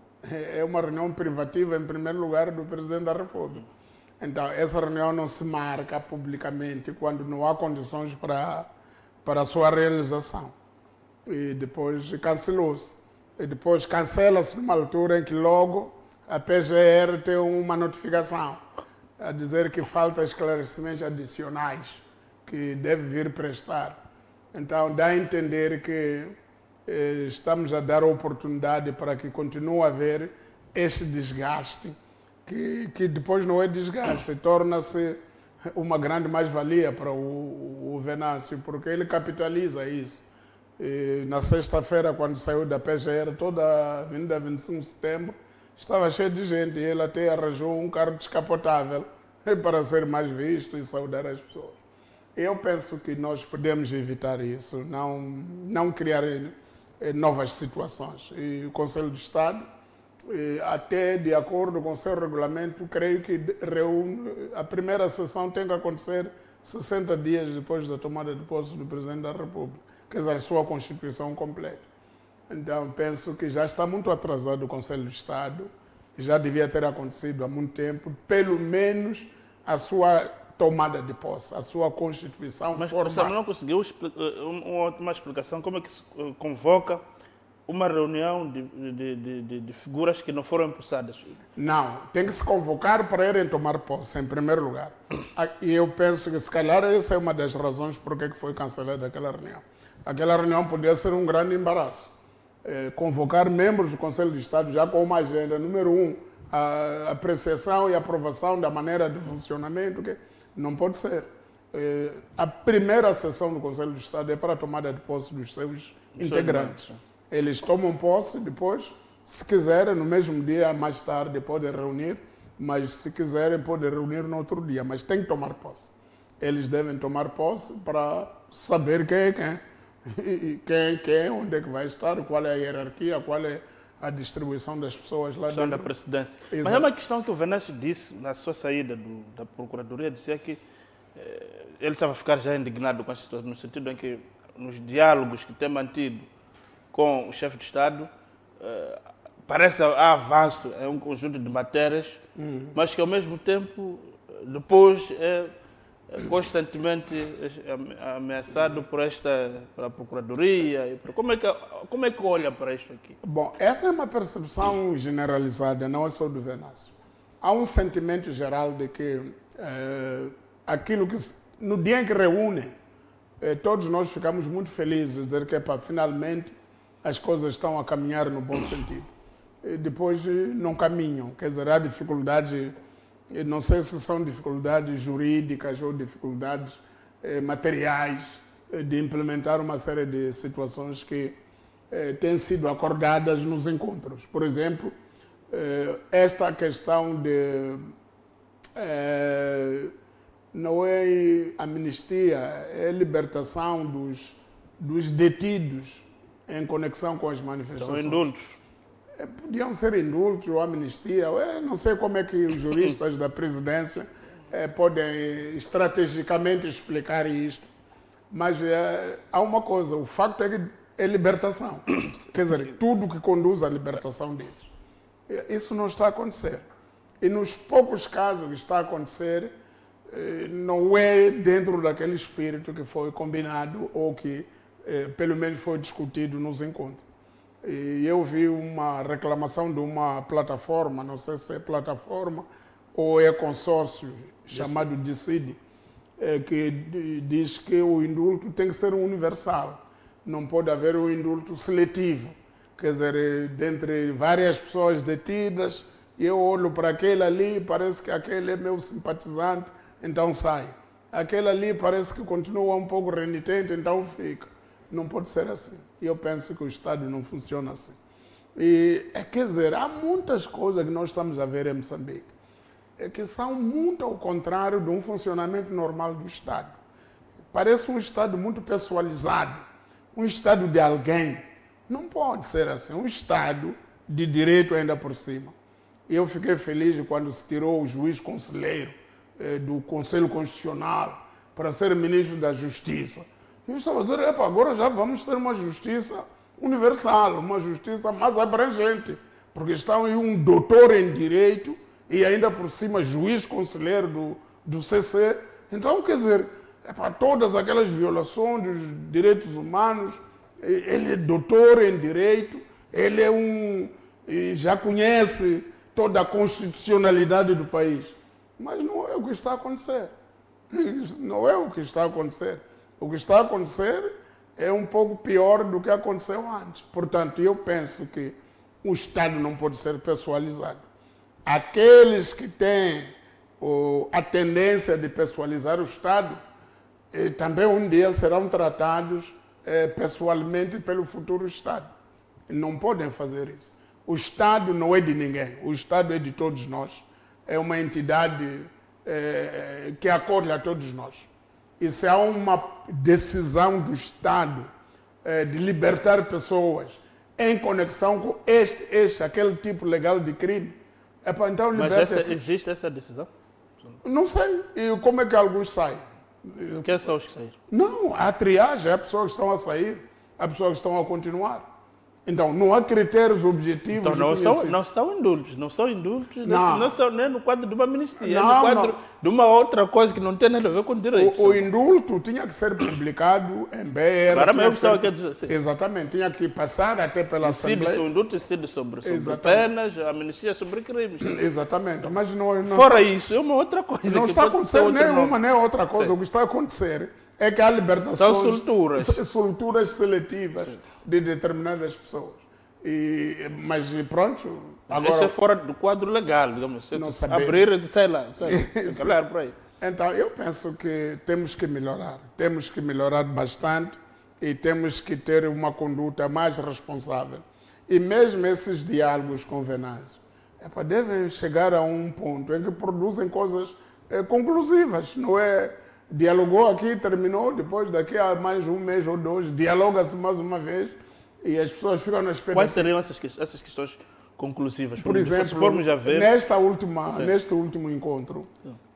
[SPEAKER 2] é uma reunião privativa, em primeiro lugar, do Presidente da República. Então, essa reunião não se marca publicamente quando não há condições para a sua realização. E depois cancelou-se. E depois cancela-se numa altura em que logo a PGR tem uma notificação a dizer que falta esclarecimentos adicionais que deve vir prestar. Então, dá a entender que estamos a dar oportunidade para que continue a haver este desgaste, que depois não é desgaste, torna-se uma grande mais-valia para o Venâncio, porque ele capitaliza isso. E na sexta-feira, quando saiu da PGR, toda a Avenida 25 de Setembro, estava cheio de gente e ele até arranjou um carro descapotável para ser mais visto e saudar as pessoas. Eu penso que nós podemos evitar isso, não criar novas situações. E o Conselho de Estado, até de acordo com o seu regulamento, creio que a primeira sessão tem que acontecer 60 dias depois da tomada de posse do Presidente da República, quer dizer, a sua Constituição completa. Então, penso que já está muito atrasado o Conselho de Estado, já devia ter acontecido há muito tempo, pelo menos a sua tomada de posse, a sua Constituição
[SPEAKER 1] formal. Mas
[SPEAKER 2] formal.
[SPEAKER 1] você não conseguiu uma explicação como é que se convoca uma reunião de figuras que não foram empossadas?
[SPEAKER 2] Não, tem que se convocar para irem tomar posse, em primeiro lugar. E eu penso que, se calhar, essa é uma das razões por que foi cancelada aquela reunião. Aquela reunião podia ser um grande embaraço. convocar membros do Conselho de Estado já com uma agenda. Número 1, a apreciação e aprovação da maneira de funcionamento, que não pode ser. A primeira sessão do Conselho de Estado é para a tomada de posse dos seus integrantes. Eles tomam posse, depois, se quiserem, no mesmo dia, mais tarde, podem reunir, mas se quiserem, podem reunir no outro dia, mas tem que tomar posse. Eles devem tomar posse para saber quem é quem. Quem, onde é que vai estar, qual é a hierarquia, qual é a distribuição das pessoas lá dentro.
[SPEAKER 1] Da presidência.
[SPEAKER 2] Exato.
[SPEAKER 1] Mas é uma questão que o Venâncio disse na sua saída da Procuradoria, dizia que ele estava a ficar já indignado com a situação, no sentido em que nos diálogos que tem mantido com o chefe de Estado, parece há avanço em um conjunto de matérias, mas que ao mesmo tempo, depois constantemente ameaçado pela Procuradoria. Como é que olha para isto aqui?
[SPEAKER 2] Bom, essa é uma percepção generalizada, não é só do Venâncio. Há um sentimento geral de que aquilo que, no dia em que reúne, todos nós ficamos muito felizes de dizer que finalmente as coisas estão a caminhar no bom sentido. E depois não caminham, quer dizer, há dificuldades. Não sei se são dificuldades jurídicas ou dificuldades materiais de implementar uma série de situações que têm sido acordadas nos encontros. Por exemplo, esta questão de não é amnistia, é libertação dos detidos em conexão com as manifestações.
[SPEAKER 1] São indultos.
[SPEAKER 2] Podiam ser indultos ou amnistia. Eu não sei como é que os juristas da presidência podem estrategicamente explicar isto, mas há uma coisa, o facto é que é libertação. Quer dizer, tudo que conduz à libertação deles. Isso não está a acontecer. E nos poucos casos que está a acontecer, não é dentro daquele espírito que foi combinado ou que pelo menos foi discutido nos encontros. E eu vi uma reclamação de uma plataforma, não sei se é plataforma ou é consórcio, chamado DICID, que diz que o indulto tem que ser universal. Não pode haver um indulto seletivo. Quer dizer, dentre várias pessoas detidas, eu olho para aquele ali, parece que aquele é meu simpatizante, então sai. Aquele ali parece que continua um pouco renitente, então fica. Não pode ser assim. E eu penso que o Estado não funciona assim. E, quer dizer, há muitas coisas que nós estamos a ver em Moçambique que são muito ao contrário de um funcionamento normal do Estado. Parece um Estado muito pessoalizado, um Estado de alguém. Não pode ser assim. Um Estado de direito ainda por cima. E eu fiquei feliz quando se tirou o juiz conselheiro do Conselho Constitucional para ser ministro da Justiça. Eu estava a dizer, agora já vamos ter uma justiça universal, uma justiça mais abrangente, porque está aí um doutor em direito e ainda por cima juiz conselheiro do CC. Então, quer dizer, para todas aquelas violações dos direitos humanos, ele é doutor em direito, ele já conhece toda a constitucionalidade do país. Mas não é o que está a acontecer. Não é o que está a acontecer. O que está a acontecer é um pouco pior do que aconteceu antes. Portanto, eu penso que o Estado não pode ser pessoalizado. Aqueles que têm a tendência de pessoalizar o Estado também um dia serão tratados pessoalmente pelo futuro Estado. Não podem fazer isso. O Estado não é de ninguém. O Estado é de todos nós. É uma entidade que acolhe a todos nós. E se há uma decisão do Estado de libertar pessoas em conexão com aquele tipo legal de crime, então liberta.
[SPEAKER 1] Mas existe essa decisão?
[SPEAKER 2] Não sei. E como é que alguns saem?
[SPEAKER 1] Quem são os que saíram?
[SPEAKER 2] Não, há triagem, há pessoas que estão a sair, há pessoas que estão a continuar. Então, não há critérios objetivos.
[SPEAKER 1] Então, não são indultos, não são nem no quadro de uma amnistia,
[SPEAKER 2] não,
[SPEAKER 1] no quadro de uma outra coisa que não tem nada a ver com direito.
[SPEAKER 2] O indulto tinha que ser publicado em BR. Exatamente, tinha que passar até pela Assembleia.
[SPEAKER 1] O indulto decide sobre penas, a amnistia sobre crimes.
[SPEAKER 2] Exatamente, mas não
[SPEAKER 1] fora isso, é uma outra coisa.
[SPEAKER 2] Não está acontecendo nem uma nem outra coisa. Sim. O que está a acontecer é que há libertações.
[SPEAKER 1] São solturas
[SPEAKER 2] seletivas. Sim. De determinadas pessoas. Mas pronto, agora...
[SPEAKER 1] Isso é fora do quadro legal, digamos.
[SPEAKER 2] Não
[SPEAKER 1] Abrir e sai lá. Claro, por aí.
[SPEAKER 2] Então, eu penso que temos que melhorar bastante e temos que ter uma conduta mais responsável. E mesmo esses diálogos com Venâncio devem chegar a um ponto em que produzem coisas conclusivas, não é? Dialogou aqui, terminou, depois daqui a mais um mês ou dois, dialoga-se mais uma vez e as pessoas ficam na espera.
[SPEAKER 1] Quais seriam essas questões conclusivas?
[SPEAKER 2] Por exemplo,
[SPEAKER 1] se formos a ver...
[SPEAKER 2] neste último encontro,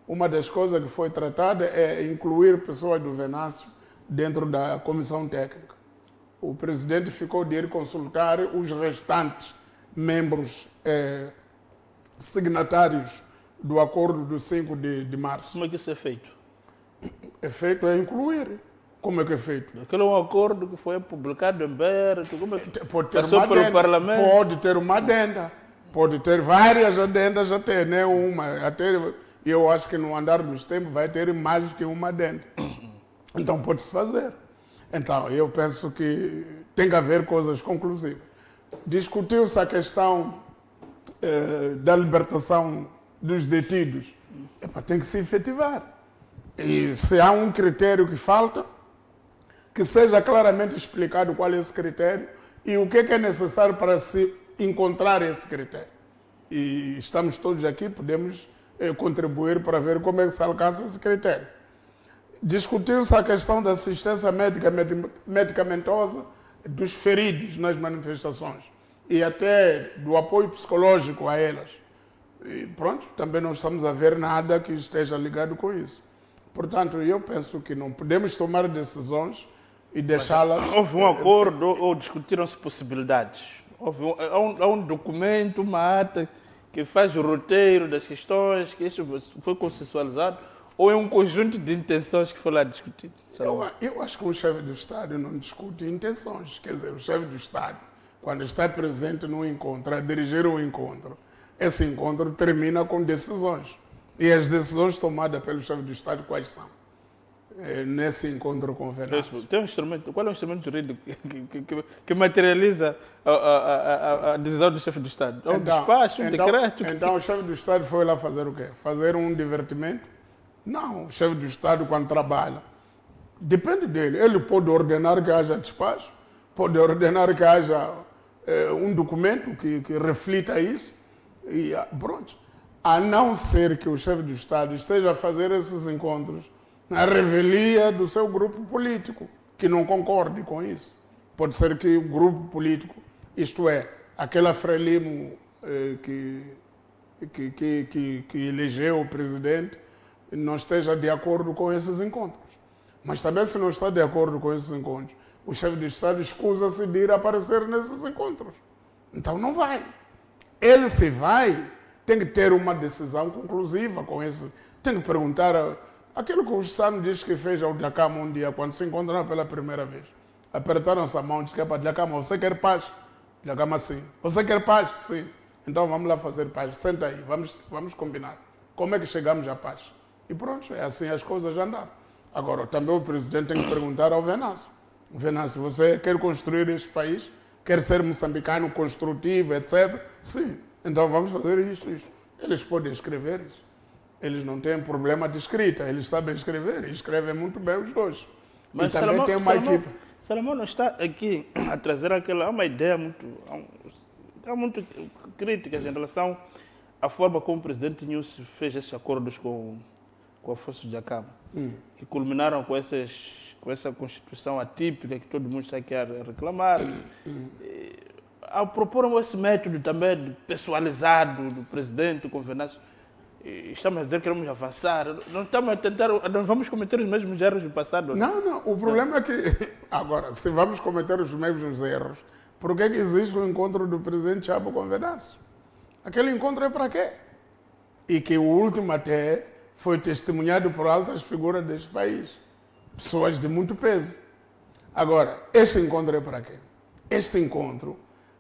[SPEAKER 2] uma das coisas que foi tratada é incluir pessoas do Venâncio dentro da comissão técnica. O presidente ficou de ir consultar os restantes membros signatários do acordo do 5 de março.
[SPEAKER 1] Como é que isso é feito?
[SPEAKER 2] É feito incluir. Como é que é feito?
[SPEAKER 1] Aquele é um acordo que foi publicado em Berto, como é que
[SPEAKER 2] pode ter
[SPEAKER 1] passou pelo Parlamento?
[SPEAKER 2] Pode ter uma adenda. Pode ter várias adendas até, né? Eu acho que no andar dos tempos vai ter mais que uma adenda. Então pode-se fazer. Então, eu penso que tem que haver coisas conclusivas. Discutiu-se a questão da libertação dos detidos. Tem que se efetivar. E se há um critério que falta, que seja claramente explicado qual é esse critério e o que é necessário para se encontrar esse critério. E estamos todos aqui, podemos contribuir para ver como é que se alcança esse critério. Discutiu-se a questão da assistência médica medicamentosa dos feridos nas manifestações e até do apoio psicológico a elas. E pronto, também não estamos a ver nada que esteja ligado com isso. Portanto, eu penso que não podemos tomar decisões e deixá-las...
[SPEAKER 1] Houve um acordo ou discutiram-se possibilidades? Há um documento, uma ata que faz o roteiro das questões, que isso foi consensualizado? Ou é um conjunto de intenções que foi lá discutido?
[SPEAKER 2] Eu acho que o chefe do Estado não discute intenções. Quer dizer, o chefe do Estado, quando está presente no encontro, a dirigir o encontro, esse encontro termina com decisões. E as decisões tomadas pelo chefe do Estado, quais são? Nesse encontro com o Venâncio.
[SPEAKER 1] Tem um instrumento, qual é o instrumento jurídico que materializa a decisão do chefe do Estado? É um despacho, um decreto?
[SPEAKER 2] Então o chefe do Estado foi lá fazer o quê? Fazer um divertimento? Não, o chefe do Estado, quando trabalha, depende dele. Ele pode ordenar que haja despacho, pode ordenar que haja um documento que reflita isso, e pronto. A não ser que o chefe do Estado esteja a fazer esses encontros na revelia do seu grupo político, que não concorde com isso. Pode ser que o grupo político, isto é, aquela Frelimo que elegeu o presidente, não esteja de acordo com esses encontros. Mas também, se não está de acordo com esses encontros, o chefe do Estado escusa-se de ir aparecer nesses encontros. Então não vai. Ele, se vai, tem que ter uma decisão conclusiva com isso. Tem que perguntar aquilo que o Sano disse que fez ao Dhlakama um dia, quando se encontraram pela primeira vez. Apertaram-se a mão e disse que é para Dhlakama, você quer paz? Dhlakama, sim. Você quer paz? Sim. Então vamos lá fazer paz. Senta aí, vamos combinar. Como é que chegamos à paz? E pronto, é assim as coisas já andaram. Agora, também o presidente tem que perguntar ao Venâncio. Venâncio, você quer construir este país? Quer ser moçambicano construtivo, etc? Sim. Então vamos fazer isto. Eles podem escrever isso. Eles não têm problema de escrita. Eles sabem escrever e escrevem muito bem os dois.
[SPEAKER 1] Mas
[SPEAKER 2] e também tem uma equipe.
[SPEAKER 1] Salomão não está aqui a trazer uma ideia muito crítica em relação à forma como o presidente Nyusi fez esses acordos com Afonso Dhlakama, que culminaram com essa Constituição atípica que todo mundo está aqui a reclamar. Ao propor esse método também pessoalizado do presidente com o Venâncio, estamos a dizer que queremos avançar. Não estamos a tentar, não vamos cometer os mesmos erros do passado.
[SPEAKER 2] Não. O problema é que, agora, se vamos cometer os mesmos erros, por que existe o encontro do presidente Chabo com o Venâncio? Aquele encontro é para quê? E que o último até foi testemunhado por altas figuras deste país. Pessoas de muito peso. Agora, este encontro é para quê? Este encontro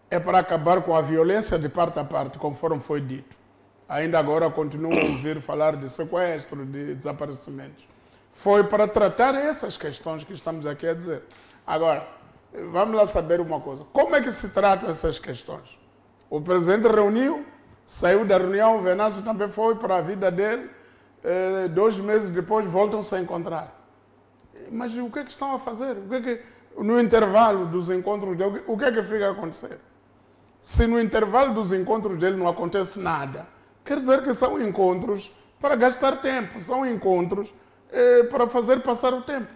[SPEAKER 2] é para acabar com a violência de parte a parte, conforme foi dito. Ainda agora continuam a ouvir falar de sequestro, de desaparecimentos. Foi para tratar essas questões que estamos aqui a dizer. Agora, vamos lá saber uma coisa. Como é que se tratam essas questões? O presidente reuniu, saiu da reunião, o Venâncio também foi para a vida dele, 2 meses depois voltam-se a encontrar. Mas o que é que estão a fazer? No intervalo dos encontros dele, o que é que fica a acontecer? Se no intervalo dos encontros dele não acontece nada, quer dizer que são encontros para gastar tempo, são encontros para fazer passar o tempo.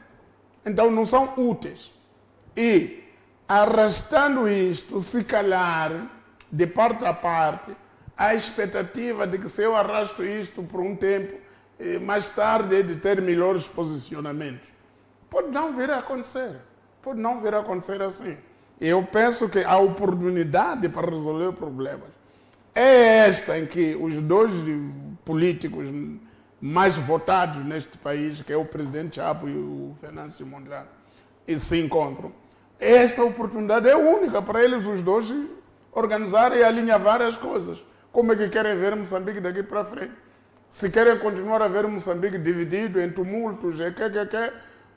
[SPEAKER 2] Então não são úteis. E arrastando isto, se calhar, de parte a parte, há expectativa de que se eu arrasto isto por um tempo, mais tarde é de ter melhores posicionamentos. Pode não vir a acontecer. Pode não vir a acontecer assim. Eu penso que a oportunidade para resolver problemas é esta em que os 2 políticos mais votados neste país, que é o presidente Chapo e o Venâncio Mondlane, e se encontram. Esta oportunidade é única para eles os 2 organizarem e alinhar várias coisas. Como é que querem ver Moçambique daqui para frente? Se querem continuar a ver Moçambique dividido em tumultos,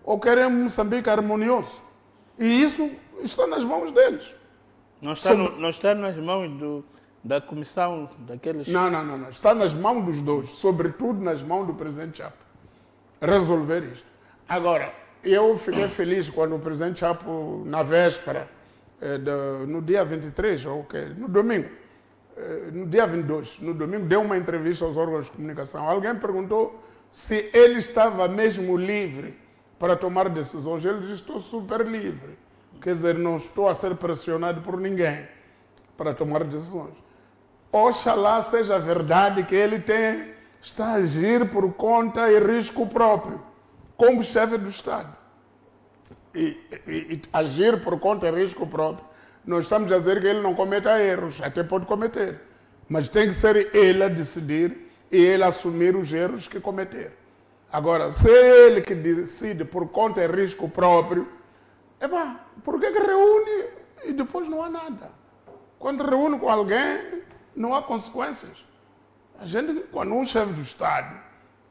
[SPEAKER 2] ou querem Moçambique harmonioso. E isso está nas mãos deles.
[SPEAKER 1] Não está nas mãos da comissão, daqueles...
[SPEAKER 2] Não. Está nas mãos dos 2, sobretudo nas mãos do presidente Chapo. Resolver isto. Agora, eu fiquei feliz quando o presidente Chapo, na véspera, no dia 23, no domingo, no dia 22, no domingo, deu uma entrevista aos órgãos de comunicação. Alguém perguntou se ele estava mesmo livre para tomar decisões. Ele disse: estou super livre. Quer dizer, não estou a ser pressionado por ninguém para tomar decisões. Oxalá seja verdade que ele está a agir por conta e risco próprio, como chefe do Estado. E agir por conta e risco próprio, nós estamos a dizer que ele não cometa erros, até pode cometer, mas tem que ser ele a decidir e ele assumir os erros que cometer. Agora, se é ele que decide por conta e risco próprio, por que reúne e depois não há nada? Quando reúne com alguém, não há consequências. Quando um chefe do Estado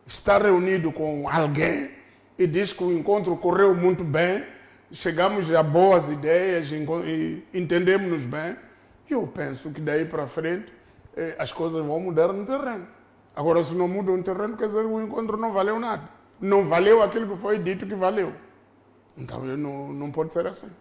[SPEAKER 2] está reunido com alguém e diz que o encontro correu muito bem, chegamos a boas ideias e entendemos-nos bem, eu penso que daí para frente as coisas vão mudar no terreno. Agora, se não muda no terreno, quer dizer que o encontro não valeu nada. Não valeu aquilo que foi dito que valeu. Então, não pode ser assim.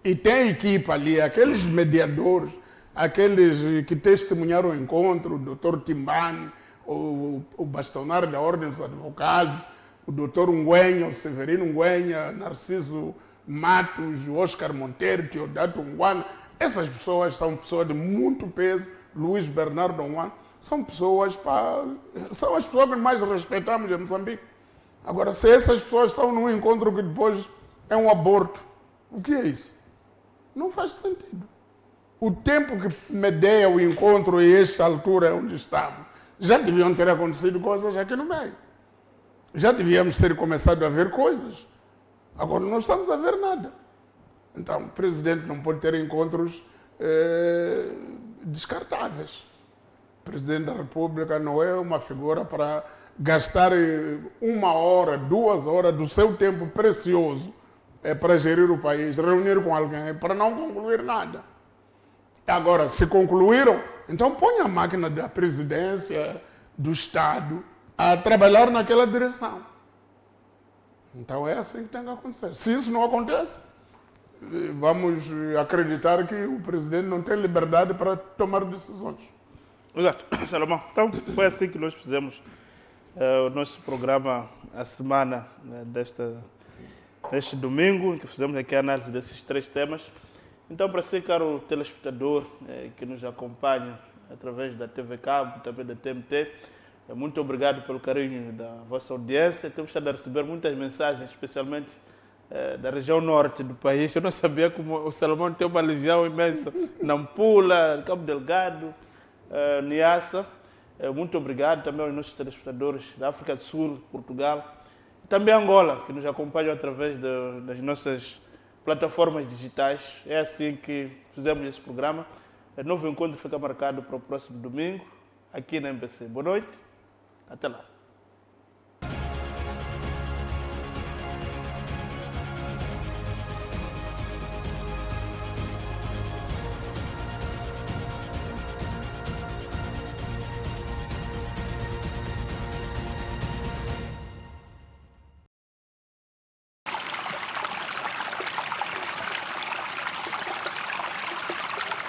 [SPEAKER 2] E tem equipa ali, aqueles mediadores, aqueles que testemunharam o encontro, o doutor Timbani, o bastonário da Ordem dos Advogados, o doutor Ngüenha, o Severino Ngüenha, Narciso Matos, Oscar Monteiro, Teodato Ngwana. Essas pessoas são pessoas de muito peso, Luiz Bernardo Ngwana, são as pessoas que mais respeitamos em Moçambique. Agora, se essas pessoas estão num encontro que depois é um aborto, o que é isso? Não faz sentido. O tempo que medeia o encontro e esta altura onde estamos, já deviam ter acontecido coisas aqui no meio. Já devíamos ter começado a ver coisas. Agora não estamos a ver nada. Então, o presidente não pode ter encontros descartáveis. O presidente da República não é uma figura para gastar 1 hora, 2 horas do seu tempo precioso para gerir o país, reunir com alguém, para não concluir nada. Agora, se concluíram, então põe a máquina da presidência, do Estado, a trabalhar naquela direção. Então é assim que tem que acontecer. Se isso não acontece, vamos acreditar que o presidente não tem liberdade para tomar decisões.
[SPEAKER 1] Exato, Salomão. Então, foi assim que nós fizemos o nosso programa a semana deste domingo, em que fizemos aqui a análise desses 3 temas. Então, para si, caro telespectador que nos acompanha através da TV Cabo, também da TMT, muito obrigado pelo carinho da vossa audiência. Temos estado a receber muitas mensagens, especialmente da região norte do país. Eu não sabia como o Salomão tem uma legião imensa. Nampula, Cabo Delgado, Niassa. Muito obrigado também aos nossos telespectadores da África do Sul, Portugal, e também Angola, que nos acompanham através das nossas plataformas digitais. É assim que fizemos esse programa. O novo encontro fica marcado para o próximo domingo, aqui na MPC. Boa noite, até lá.